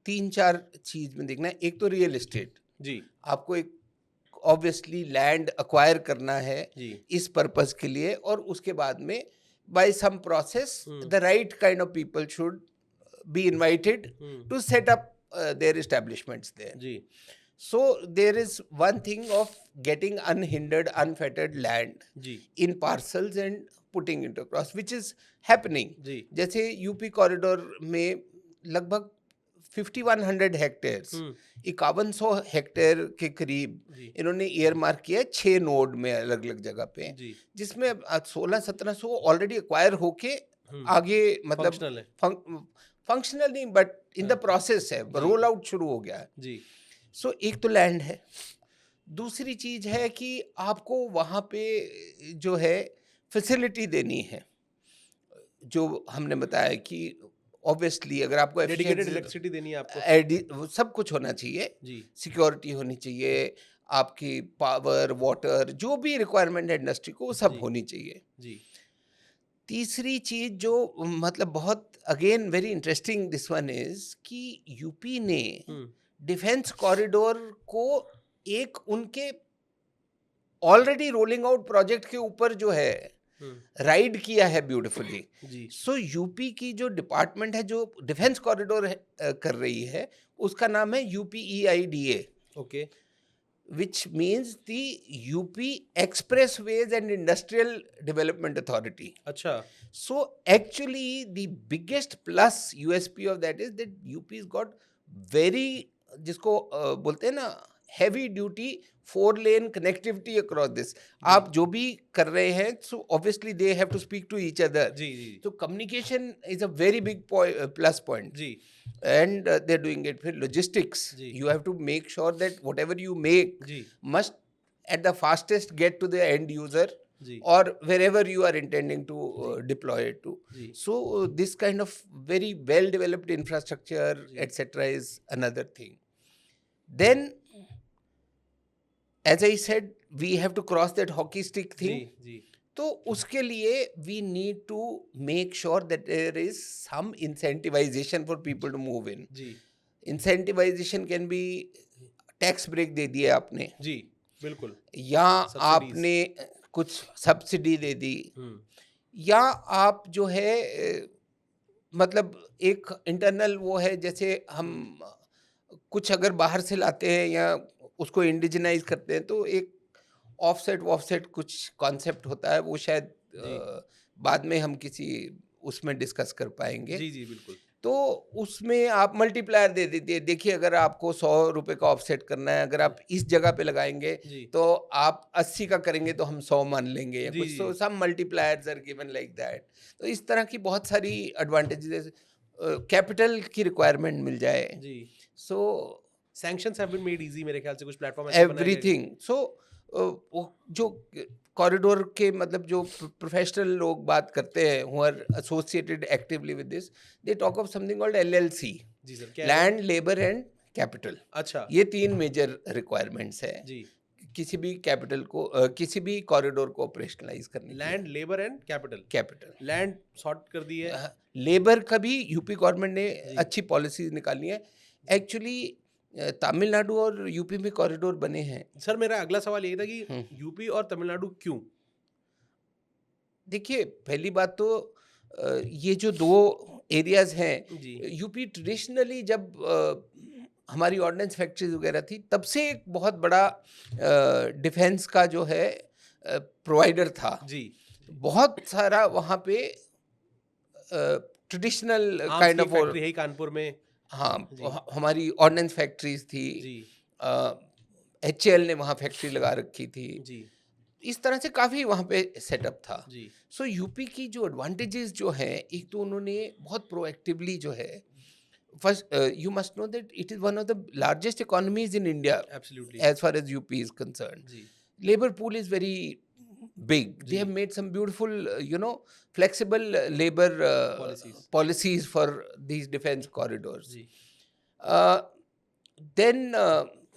3-4 चीज में देखना है। एक तो रियल एस्टेट, जी, आपको एक ऑब्वियसली लैंड अक्वायर करना है जी, इस पर्पस के लिए, और उसके बाद में by some process the right kind of people should be invited to set up their establishments there. जी, So there is one thing of getting unhindered, unfettered land जी, in parcels and putting it across, which is happening. जी, जैसे यूपी कॉरिडोर में लगभग 5100 हेक्टेयर्स, 5100 हेक्टेयर के करीब जी, इन्होंने ईयर मार्क किया है 6 नोड में अलग अलग जगह पे, जी, जिसमें 1600-1700 ऑलरेडी एक्वायर होके आगे मतलब फंक्शनल है, फंक्शनल नहीं बट इन द प्रोसेस है, रोल आउट शुरू हो गया है. जी, सो एक तो लैंड है. दूसरी चीज है कि आपको वहाँ पे जो है फैसिलिटी देनी है, जो हमने बताया कि ऑब्वियसली अगर आपको डेडिकेटेड efficiency- इलेक्ट्रिसिटी देनी है आपको। वो सब कुछ होना चाहिए, जी, सिक्योरिटी होनी चाहिए, आपकी पावर वाटर जो भी रिक्वायरमेंट है इंडस्ट्री को वो सब जी। होनी चाहिए. जी, तीसरी चीज जो मतलब बहुत again very interesting this one is कि यूपी ने डिफेंस कॉरिडोर को एक उनके ऑलरेडी रोलिंग आउट प्रोजेक्ट के ऊपर जो है राइड किया है ब्यूटिफुली. जी, सो यूपी की जो डिपार्टमेंट है जो डिफेंस कॉरिडोर कर रही है उसका नाम है UPEIDA, okay, which means the UP Expressways and Industrial Development Authority. अच्छा, So actually the biggest plus USP of that is that UP's got very जिसको बोलते हैं ना heavy duty 4-lane connectivity across this. आप जो भी कर रहे हैं so obviously they have to speak to each other. जी, जी, So communication is a very big plus point. Ji, And they're doing it for logistics. Ji. You have to make sure that whatever you make ji, must at the fastest get to the end user ji, or wherever you are intending to deploy it to. Ji, So this kind of very well developed infrastructure ji. etc is another thing. Then as I said we have to cross that hockey stick ji, thing. जी, तो उसके लिए we need to make sure that there is some incentivization for people to move in. जी, Incentivization can be tax break दे दिया आपने, जी, बिल्कुल, या Subsidies. आपने कुछ सब्सिडी दे दी, या आप जो है मतलब एक इंटरनल वो है जैसे हम कुछ अगर बाहर से लाते हैं या उसको इंडिजिनाइज करते हैं तो एक ऑफसेट वॉफसेट कुछ कॉन्सेप्ट होता है, वो शायद बाद में हम किसी उसमें डिस्कस कर पाएंगे. जी, जी, बिल्कुल, तो उसमें आप मल्टीप्लायर दे दीजिए. देखिए अगर आपको 100 रुपए का ऑफसेट करना है, अगर आप इस जगह पे लगाएंगे जी, तो आप 80 का करेंगे तो हम 100 मान लेंगे या जी, कुछ. जी. So some multipliers are given like that. तो इस तरह की बहुत सारी एडवांटेजेस, कैपिटल की रिक्वायरमेंट मिल जाए, जी, so sanctions have been made easy मेरे ख्याल से कुछ प्लेटफॉर्म ऐसे बनाए गए। एवरीथिंग. सो जो कॉरिडोर के मतलब जो प्रोफेशनल लोग बात करते हैं who are associated actively with this, they talk of something called LLC, जी सर, क्या है? Land labour and capital. अच्छा, ये 3 मेजर रिक्वायरमेंट्स है जी, किसी भी कैपिटल को किसी भी कॉरिडोर को ऑपरेशनलाइज करने के लिए. Land, labour and capital. Capital, land sort कर दी है, लेबर का भी यूपी गवर्नमेंट ने जी. अच्छी पॉलिसीज निकाली है. एक्चुअली तमिलनाडु और यूपी में कॉरिडोर बने हैं. सर मेरा अगला सवाल यही था कि यूपी और तमिलनाडु क्यों? देखिए पहली बात तो ये जो 2 एरियाज हैं, जी, यूपी ट्रेडिशनली जब हमारी ऑर्डिनेंस फैक्ट्रीज वगैरह थी तब से एक बहुत बड़ा डिफेंस का जो है प्रोवाइडर था. जी, बहुत सारा वहाँ पे ट्रेडिशनल आर्म्स काइंड की ऑफ, फैक्ट्री है ही कानपुर में। हाँ, जी। हमारी ऑर्डिनेंस फैक्ट्रीज थी, जी। HAL ने वहाँ फैक्ट्री लगा रखी थी। जी। इस तरह से काफ़ी वहाँ पे सेटअप था। जी। सो यूपी की जो एडवांटेजेस जो हैं, एक तो उन्होंने बहुत प्रोएक्टिवली जो है, first you must know that it is one of the largest economies in India absolutely. as far as UP is concerned. जी। Labor pool is very big. They जी। have made some beautiful, flexible labor policies. policies for these defense corridors. जी। Then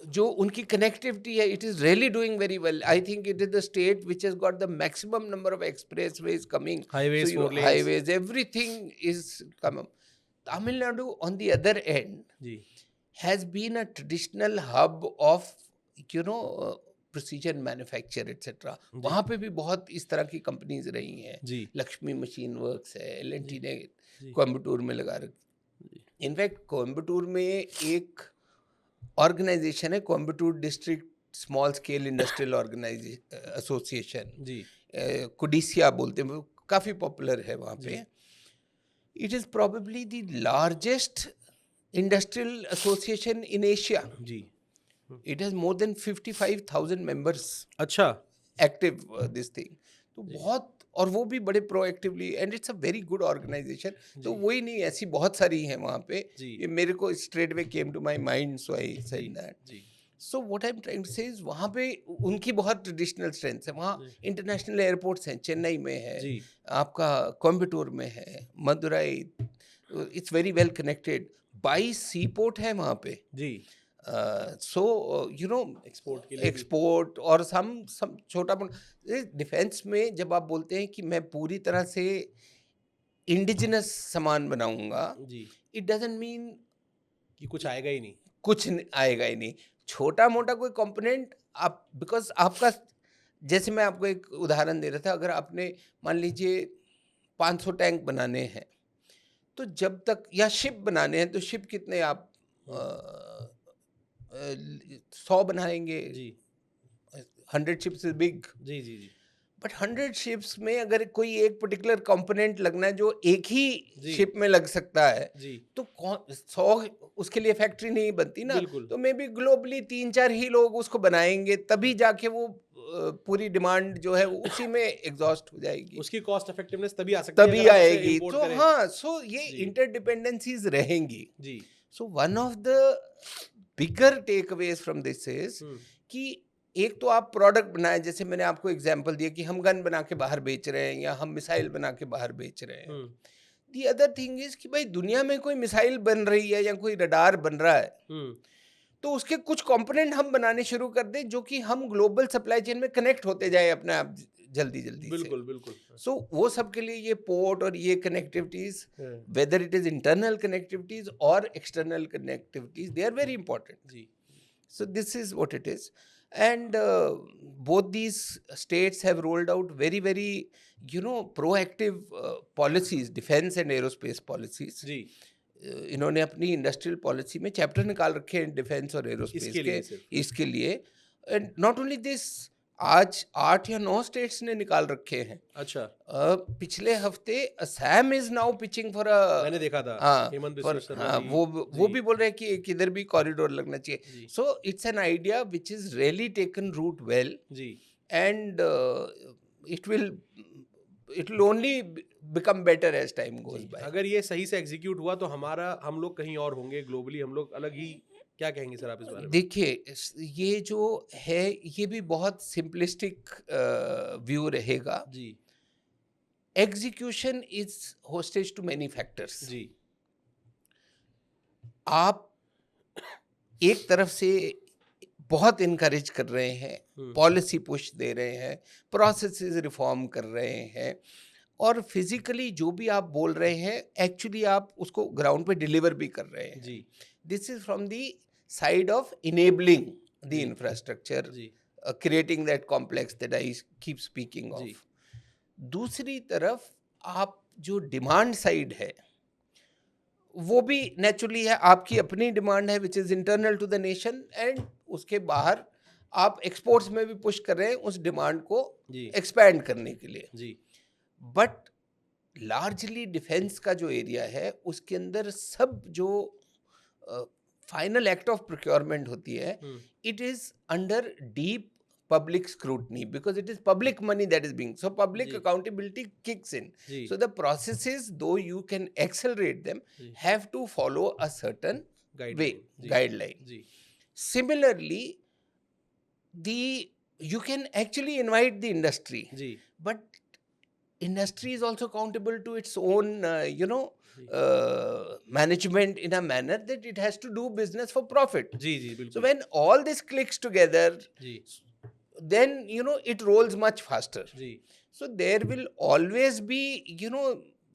जो उनकी connectivity है, it is really doing very well. I think it is the state which has got the maximum number of expressways coming. So highways, you 4 lens. highways, everything is come up. Tamil Nadu, on the other end, जी। has been a traditional hub of, precision manufacture etc. जी। वहाँ पे भी बहुत इस तरह की कंपनीज रही हैं। जी। लक्ष्मी मशीन वर्क्स है, LNT जी। ने जी। कोयम्बटूर में लगा रखी। जी। इनफैक्ट कोयम्बटूर में एक ऑर्गेनाइजेशन है, Coimbatore district small scale industrial organisation association, जी। कुडिसिया बोलते हैं, वो काफ़ी पॉपुलर है वहाँ जी। पे। It is probably the largest industrial association in Asia. जी। It has more than 55,000 members अच्छा। active this thing. तो जी। बहुत, और वो भी बड़े proactively, and it's a very good organisation. तो जी। वही नहीं, ऐसी बहुत सारी हैं वहाँ पे. जी। ये मेरे को straight way came to my mind, so I जी। Said that. जी। So what I am trying to say is, वहाँ पे उनकी बहुत ट्रेडिशनल स्ट्रेंथ है. वहाँ जी। इंटरनेशनल एयरपोर्ट्स हैं, चेन्नई में है, जी। आपका कोयम्बटूर में है, Madurai. It's very well connected. 22 sea port है वहाँ पे. जी। सो एक्सपोर्ट के लिए भी। एक्सपोर्ट और सम छोटा मोटा डिफेंस में जब आप बोलते हैं कि मैं पूरी तरह से इंडिजिनस सामान बनाऊंगा, जी। इट डजंट मीन कि कुछ आएगा ही नहीं। कुछ आएगा ही नहीं. छोटा मोटा कोई कंपोनेंट आप, बिकॉज आपका, जैसे मैं आपको एक उदाहरण दे रहा था, अगर आपने मान लीजिए 500 टैंक बनाने हैं, तो जब तक, या शिप बनाने हैं, तो शिप कितने आप 100 बनाएंगे. जी। 100 शिप्स इज बिग. जी। जी। जी। बट 100 शिप्स में अगर कोई एक पर्टिकुलर कंपोनेंट लगना है जो एक ही जी। शिप में लग सकता है, जी। तो 100 उसके लिए फैक्ट्री नहीं बनती ना. बिल्कुल। तो मे बी ग्लोबली 3-4 ही लोग उसको बनाएंगे, तभी जाके वो पूरी डिमांड जो है वो उसी में एग्जॉस्ट हो जाएगी, उसकी कॉस्ट इफेक्टिवनेस तभी आ सकती है तभी अगर आप उसे आएगी. इंपोर्ट तो करें। हाँ, सो ये जी। इंटरडिपेंडेंसीज रहेंगी. जी। So one of the bigger takeaways from this is कि एक तो आप प्रोडक्ट बनाए, जैसे मैंने आपको एग्जांपल दिया कि हम गन बना के बाहर बेच रहे हैं या हम मिसाइल बना के बाहर बेच रहे हैं. दी अदर थिंग इज कि भाई दुनिया में कोई मिसाइल बन रही है या कोई रडार बन रहा है, तो उसके कुछ कंपोनेंट हम बनाने शुरू कर दें जो कि हम ग्लोबल सप्लाई चेन में कनेक्ट होते जाए अपने आप जल्दी जल्दी. बिल्कुल बिल्कुल. सो वो सब के लिए ये पोर्ट और ये connectivities, whether it is internal connectivities और external connectivities, they are very important. जी. So this is what it is. And both these states have rolled out very, very, proactive policies, defense and aerospace policies. जी. इन्होंने अपनी इंडस्ट्रियल पॉलिसी में चैप्टर निकाल रखे हैं डिफेंस और एरोस्पेस इसके लिए सिर्फ. इसके लिए. एंड नॉट ओनली दिस, आज 8 या 9 स्टेट्स ने निकाल रखे हैं. अच्छा. पिछले हफ्ते Assam is now pitching for मैंने देखा था. हाँ, हेमंत बिस्वा शर्मा हाँ, जी. वो भी बोल रहे हैं कि एक इधर भी कॉरिडोर लगना चाहिए. जी. So it's an idea which is really taken root well. जी. And it will only become better as time goes by. अगर ये सही से एग्जीक्यूट हुआ तो हम लोग कहीं और होंगे ग्लोबली, हम लोग अलग ही. क्या कहेंगे सर आप इस बारे में? देखिए, ये जो है ये भी बहुत सिंपलिस्टिक व्यू रहेगा. जी. Execution is hostage to many factors. जी. आप एक तरफ से बहुत इनकरेज कर रहे हैं, पॉलिसी पुश दे रहे हैं, प्रोसेसेस रिफॉर्म कर रहे हैं, और फिजिकली जो भी आप बोल रहे हैं एक्चुअली आप उसको ग्राउंड पे डिलीवर भी कर रहे हैं. जी. This is from the side of enabling the जी. इंफ्रास्ट्रक्चर, जी. Creating that complex that I keep speaking जी. ऑफ. दूसरी तरफ आप जो डिमांड साइड है वो भी नेचुरली है, आपकी अपनी डिमांड है which is internal to the nation, and उसके बाहर आप एक्सपोर्ट्स में भी पुश कर रहे हैं उस डिमांड को जी. एक्सपैंड करने के लिए. जी. बट लार्जली डिफेंस का जो एरिया है उसके अंदर सब जो फाइनल एक्ट ऑफ प्रोक्योरमेंट होती है, it is under deep public scrutiny because it is public money that is being, so public जी accountability kicks in. जी So the processes, though you can accelerate them, जी have to follow a certain way, guideline जी guideline. जी Similarly, the you can actually invite the industry, जी but industry is also accountable to its own जी management in a manner that it has to do business for profit. जी जी So बिल्कुल when all this clicks together, जी then it rolls much faster. जी So there will always be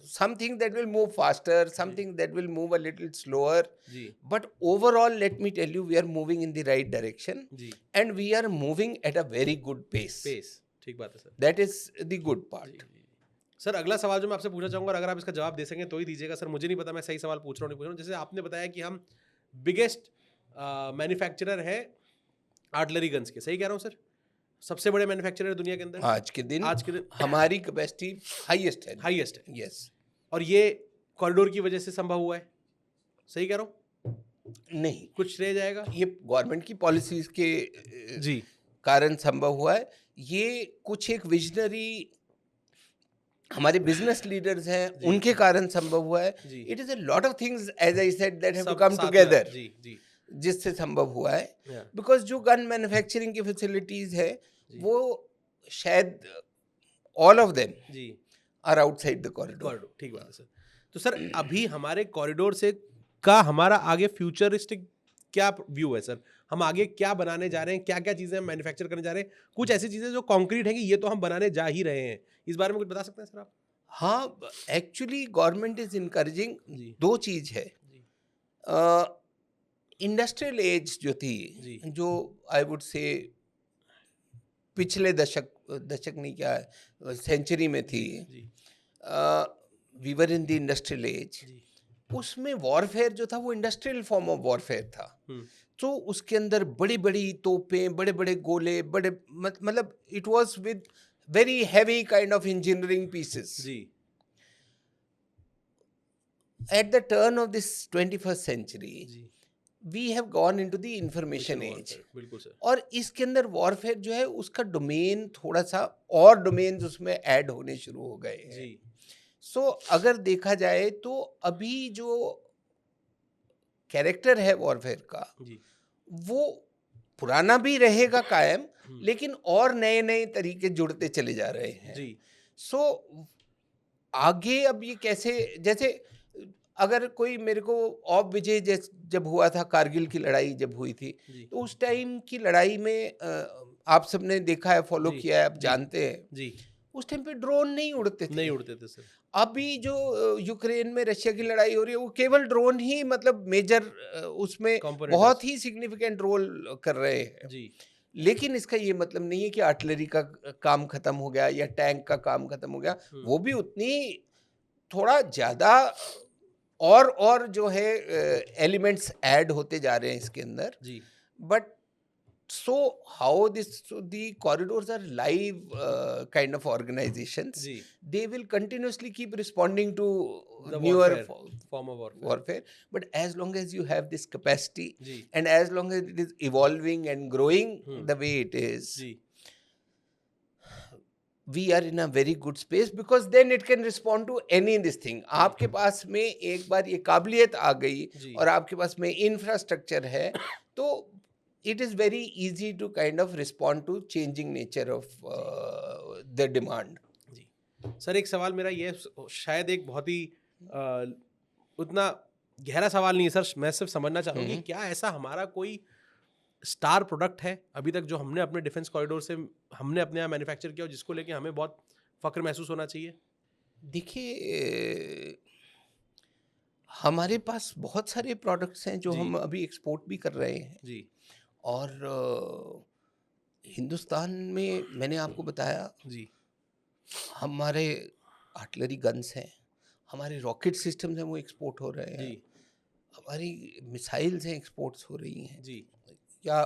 something that will move faster, something that will move a little slower, जी but overall let me tell you, we are moving in the right direction जी and we are moving at a very good pace. Pace ठीक बात है sir That is the good जी part. जी सर अगला सवाल जो मैं आपसे पूछना चाहूंगा और अगर आप इसका जवाब दे सकें तो ही दीजिएगा सर मुझे नहीं पता मैं सही सवाल पूछ रहा हूँ नहीं पूछ रहा हूँ जैसे आपने बताया कि हम बिगेस्ट मैन्युफैक्चरर है आर्टिलरी गन्स के सही कह रहा हूँ सर सबसे बड़े मैन्युफैक्चरर है दुनिया के अंदर आज के दिन आज के दिन हमारी कैपेसिटी हाईएस्ट है. हाईएस्ट है यस. और ये कॉरिडोर की वजह से संभव हुआ है सही कह रहा हूँ नहीं, कुछ रह जाएगा ये गवर्नमेंट की पॉलिसीज के जी कारण संभव हुआ है. ये कुछ एक विजनरी हमारे बिजनेस लीडर्स हैं जी। उनके कारण संभव हुआ है. जी it is a lot of things as I said that have to सब कम साथ में टुगेदर जी जी जिससे संभव हुआ है. yeah, बिकॉज जो गन मैन्युफैक्चरिंग की फैसिलिटीज है जी वो शायद ऑल ऑफ देम जी are outside the corridor. Corridor ठीक बात है सर तो सर अभी हमारे कॉरिडोर से का हमारा आगे फ्यूचरिस्टिक क्या व्यू है सर हम आगे क्या बनाने जा रहे हैं क्या क्या चीज़ें हम मैन्युफैक्चर करने जा रहे हैं कुछ ऐसी चीज़ें जो कॉन्क्रीट है कि ये तो हम बनाने जा ही रहे हैं इस बारे में कुछ बता सकते हैं सर आप हाँ, एक्चुअली गवर्नमेंट इज इनकरेजिंग. जी दो चीज है. जी इंडस्ट्रियल एज जो थी, जी जो आई वुड से पिछले दशक नहीं क्या सेंचुरी में थी, जी we were in the industrial age. जी उसमें वॉरफेयर जो था वो इंडस्ट्रियल फॉर्म ऑफ वॉरफेयर था. तो उसके अंदर बड़ी बड़ी तोपें, बड़े बड़े गोले, बड़े मतलब it was with very heavy kind of engineering pieces. जी At the turn of this 21st century, जी we have gone into the information age. बिल्कुल सर और इसके अंदर वॉरफेयर जो है उसका डोमेन थोड़ा सा और डोमेन्स उसमें ऐड होने शुरू हो गए हैं. जी सो अगर देखा जाए तो अभी जो कैरेक्टर है वॉरफेयर का जी वो पुराना भी रहेगा कायम, लेकिन और नए नए तरीके जुड़ते चले जा रहे हैं. जी सो आगे अब ये कैसे, जैसे अगर कोई मेरे को ऑफ विजय जब हुआ था, कारगिल की लड़ाई जब हुई थी, जी तो उस टाइम की लड़ाई में आप सबने देखा है, फॉलो जी, किया है, आप जी, जानते हैं जी उस टाइम पे ड्रोन नहीं उड़ते थे. नहीं उड़ते थे सर अभी जो यूक्रेन में रशिया की लड़ाई हो रही है वो केवल ड्रोन ही मतलब मेजर उसमें Component बहुत ही सिग्निफिकेंट रोल कर रहे हैं. जी लेकिन इसका ये मतलब नहीं है कि आर्टिलरी का काम खत्म हो गया या टैंक का काम खत्म हो गया. वो भी उतनी थोड़ा ज्यादा और जो है एलिमेंट्स ऐड होते जा रहे हैं इसके अंदर. जी but so how this, so the corridors are live kind of organizations. जी They will continuously keep responding to The newer warfare, form of warfare. warfare, but as long as you have this capacity जी and as long as it is evolving and growing the way it is, जी we are in a very good space because then it can respond to any this thing. आपके पास में एक बार ये काबिलियत आ गई जी और आपके पास में इंफ्रास्ट्रक्चर है तो it is very easy to kind of respond to changing nature of the demand. जी सर एक सवाल मेरा ये शायद एक बहुत ही उतना गहरा सवाल नहीं है सर मैं सिर्फ समझना चाह रहा हूँ कि क्या ऐसा हमारा कोई स्टार प्रोडक्ट है अभी तक जो हमने अपने डिफेंस कॉरिडोर से हमने अपने यहाँ मैन्युफैक्चर किया जिसको लेके हमें बहुत फक्र महसूस होना चाहिए. देखिए हमारे पास बहुत सारे प्रोडक्ट्स हैं जो जी हम अभी एक्सपोर्ट भी कर रहे हैं. जी और हिंदुस्तान में मैंने आपको बताया जी हमारे आर्टिलरी गन्स हैं, हमारे रॉकेट सिस्टम्स हैं वो एक्सपोर्ट हो रहे हैं, जी हमारी मिसाइल्स हैं एक्सपोर्ट्स हो रही हैं, जी या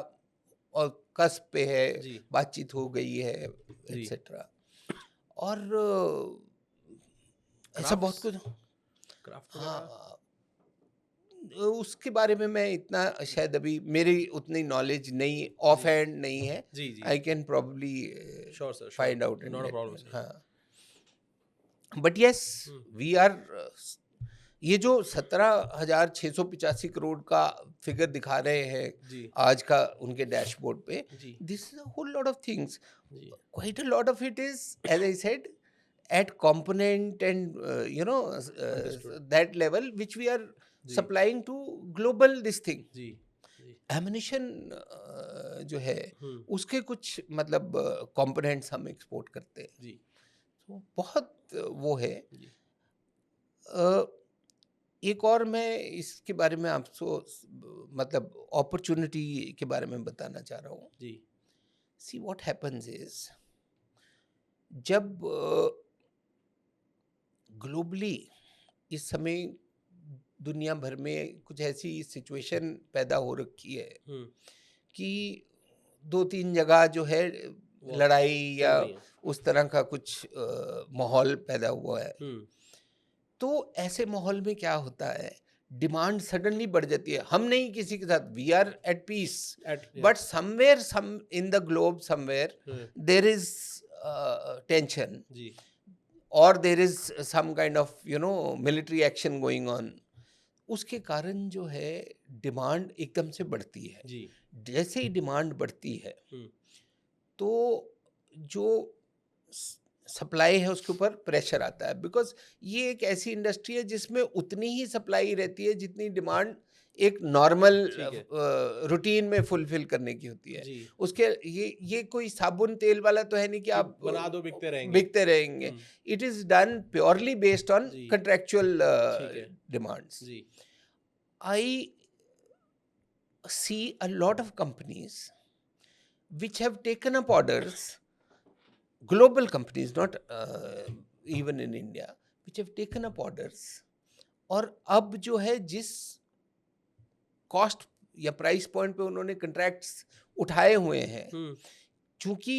और कस्प पे है, जी बातचीत हो गई है जी एटसेट्रा. और ऐसा बहुत कुछ। क्राफ्ट हाँ, उसके बारे में मैं इतना शायद अभी मेरी उतनी नॉलेज नहीं, ऑफ जी हैंड नहीं है। जी जी I can probably sure sir sure find out and not a late. Problem sir हाँ, बट यस, वी आर, ये जो 17,685 करोड़ का फिगर दिखा रहे हैं जी आज का उनके डैशबोर्ड पे, जी this is a whole lot of things. जी Quite a lot of it is, as I said, at component and understood that level which we are जी supplying to global this thing. जी जी Ammunition जो है उसके कुछ मतलब components हम export करते हैं, जी तो बहुत वो है. जी अ, एक और मैं इसके बारे में आपको मतलब opportunity के बारे में बताना चाह रहा हूँ. जी See what happens is, जब ग्लोबली इस समय दुनिया भर में कुछ ऐसी सिचुएशन पैदा हो रखी है कि 2-3 जगह जो है वो लड़ाई चल या रही है उस तरह का कुछ माहौल पैदा हुआ है. तो ऐसे माहौल में क्या होता है, डिमांड सडनली बढ़ जाती है. हम नहीं किसी के साथ, we are at peace, at but somewhere some in the globe somewhere there is tension, जी or there is some kind of military action going on. उसके कारण जो है डिमांड एकदम से बढ़ती है. जी जैसे ही डिमांड बढ़ती है तो जो सप्लाई है उसके ऊपर प्रेशर आता है, बिकॉज ये एक ऐसी इंडस्ट्री है जिसमें उतनी ही सप्लाई रहती है जितनी डिमांड एक नॉर्मल ठीक है रूटीन में फुलफिल करने की होती है. जी उसके ये कोई साबुन तेल वाला तो है नहीं कि आप बना दो बिकते रहेंगे बिकते रहेंगे. It is done purely based on जी कंट्रेक्चुअल ठीक है डिमांड्स. जी I see a lot of companies which have taken up orders, global companies, not even in India, which have taken up orders, और अब जो है जिस कॉस्ट या प्राइस पॉइंट पे उन्होंने कंट्रैक्ट्स उठाए हुए हैं, चूंकि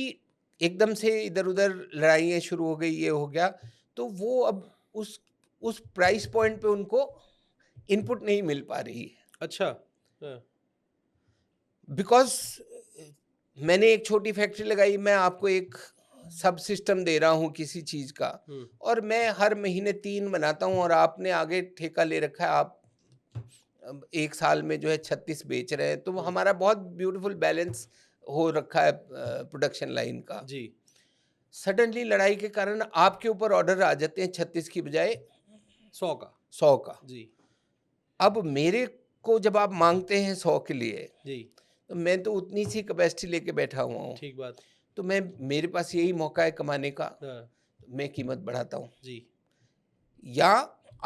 एकदम से इधर उधर लड़ाइयाँ शुरू हो गई, ये हो गया, तो वो अब उस प्राइस पॉइंट पे उनको इनपुट नहीं मिल पा रही है. अच्छा बिकॉज मैंने एक छोटी फैक्ट्री लगाई, मैं आपको एक सब सिस्टम दे रहा हूँ किसी चीज का, और मैं हर महीने 3 बनाता हूँ, और आपने आगे ठेका ले रखा है, आप एक साल में जो है 36 बेच रहे हैं, तो वो हमारा बहुत ब्यूटीफुल बैलेंस हो रखा है प्रोडक्शन लाइन का. जी सडनली लड़ाई के कारण आपके ऊपर ऑर्डर आ जाते हैं 36 की बजाय 100 का. जी अब मेरे को जब आप मांगते हैं 100 के लिए, जी तो मैं तो उतनी सी कैपेसिटी लेके बैठा हुआ हूँ, ठीक बात तो मेरे पास यही मौका है कमाने का, हाँ, मैं कीमत बढ़ाता हूँ. जी या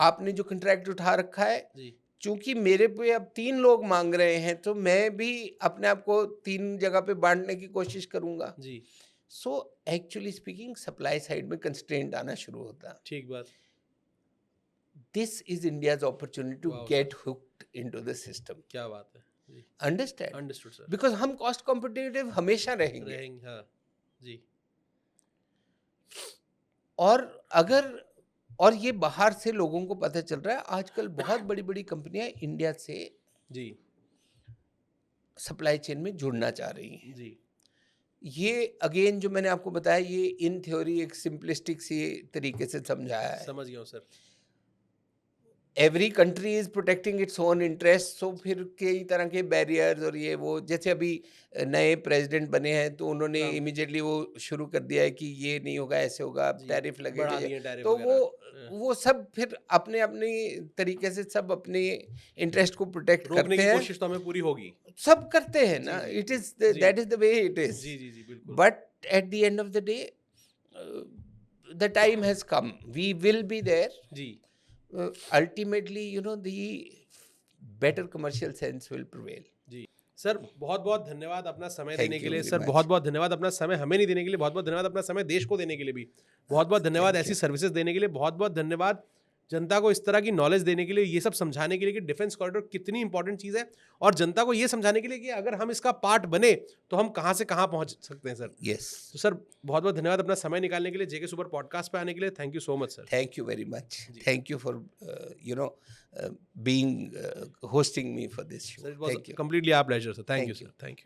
आपने जो कॉन्ट्रैक्ट उठा रखा है, जी चूंकि मेरे पे अब 3 लोग मांग रहे हैं, तो मैं भी अपने आप को 3 जगह पे बांटने की कोशिश करूंगा. जी so actually speaking supply side में कंस्ट्रेंट आना शुरू होता है. ठीक बात this is India's opportunity to Wow, get hooked into the system. क्या बात है जी अंडरस्टैंड? अंडरस्टूड सर बिकॉज हम कॉस्ट कॉम्पिटिटिव हमेशा रहेंगे. रहेंगे हाँ जी और ये बाहर से लोगों को पता चल रहा है, आजकल बहुत बड़ी बड़ी कंपनियां इंडिया से जी सप्लाई चेन में जुड़ना चाह रही हैं. जी ये अगेन जो मैंने आपको बताया, ये इन थ्योरी एक सिंपलिस्टिक सी तरीके से समझाया है. समझ गया हूँ sir every country is protecting its own interest. So फिर कई तरह के बैरियर्स और ये वो, जैसे अभी नए प्रेसिडेंट बने हैं तो उन्होंने हाँ। इमीडिएटली वो शुरू कर दिया है कि ये नहीं होगा, ऐसे होगा, जी, टैरिफ बढ़ा लगेगा. दिए टैरिफ तो वगैरह वो सब फिर अपने अपने तरीके से सब अपने इंटरेस्ट को प्रोटेक्ट रोकने करते की हैं. कोशिश तो हमें पूरी होगी सब करते हैं ना. जी, जी, इट इज जी. That is the way it is. जी जी जी बिल्कुल but at the end of the day the time has come, we will be there. जी Ultimately, the better commercial sense will prevail. जी सर बहुत बहुत धन्यवाद अपना समय Thank देने के you लिए very सर. much. बहुत बहुत धन्यवाद अपना समय हमें नहीं देने के लिए. बहुत बहुत धन्यवाद अपना समय देश को देने के लिए भी. बहुत बहुत धन्यवाद Thank ऐसी you. सर्विसेज देने के लिए. बहुत बहुत धन्यवाद जनता को इस तरह की नॉलेज देने के लिए, ये सब समझाने के लिए कि डिफेंस कॉरिडोर कितनी इंपॉर्टेंट चीज़ है, और जनता को ये समझाने के लिए कि अगर हम इसका पार्ट बने तो हम कहाँ से कहाँ पहुँच सकते हैं सर। यस, तो सर बहुत बहुत धन्यवाद अपना समय निकालने के लिए, जेके सुपर पॉडकास्ट पे आने के लिए। Thank you so much sir. Thank you very much, जी thank you for you know being hosting me for this show. Sir, it was Thank you. Completely our pleasure sir. Thank you Thank you. Sir, thank you.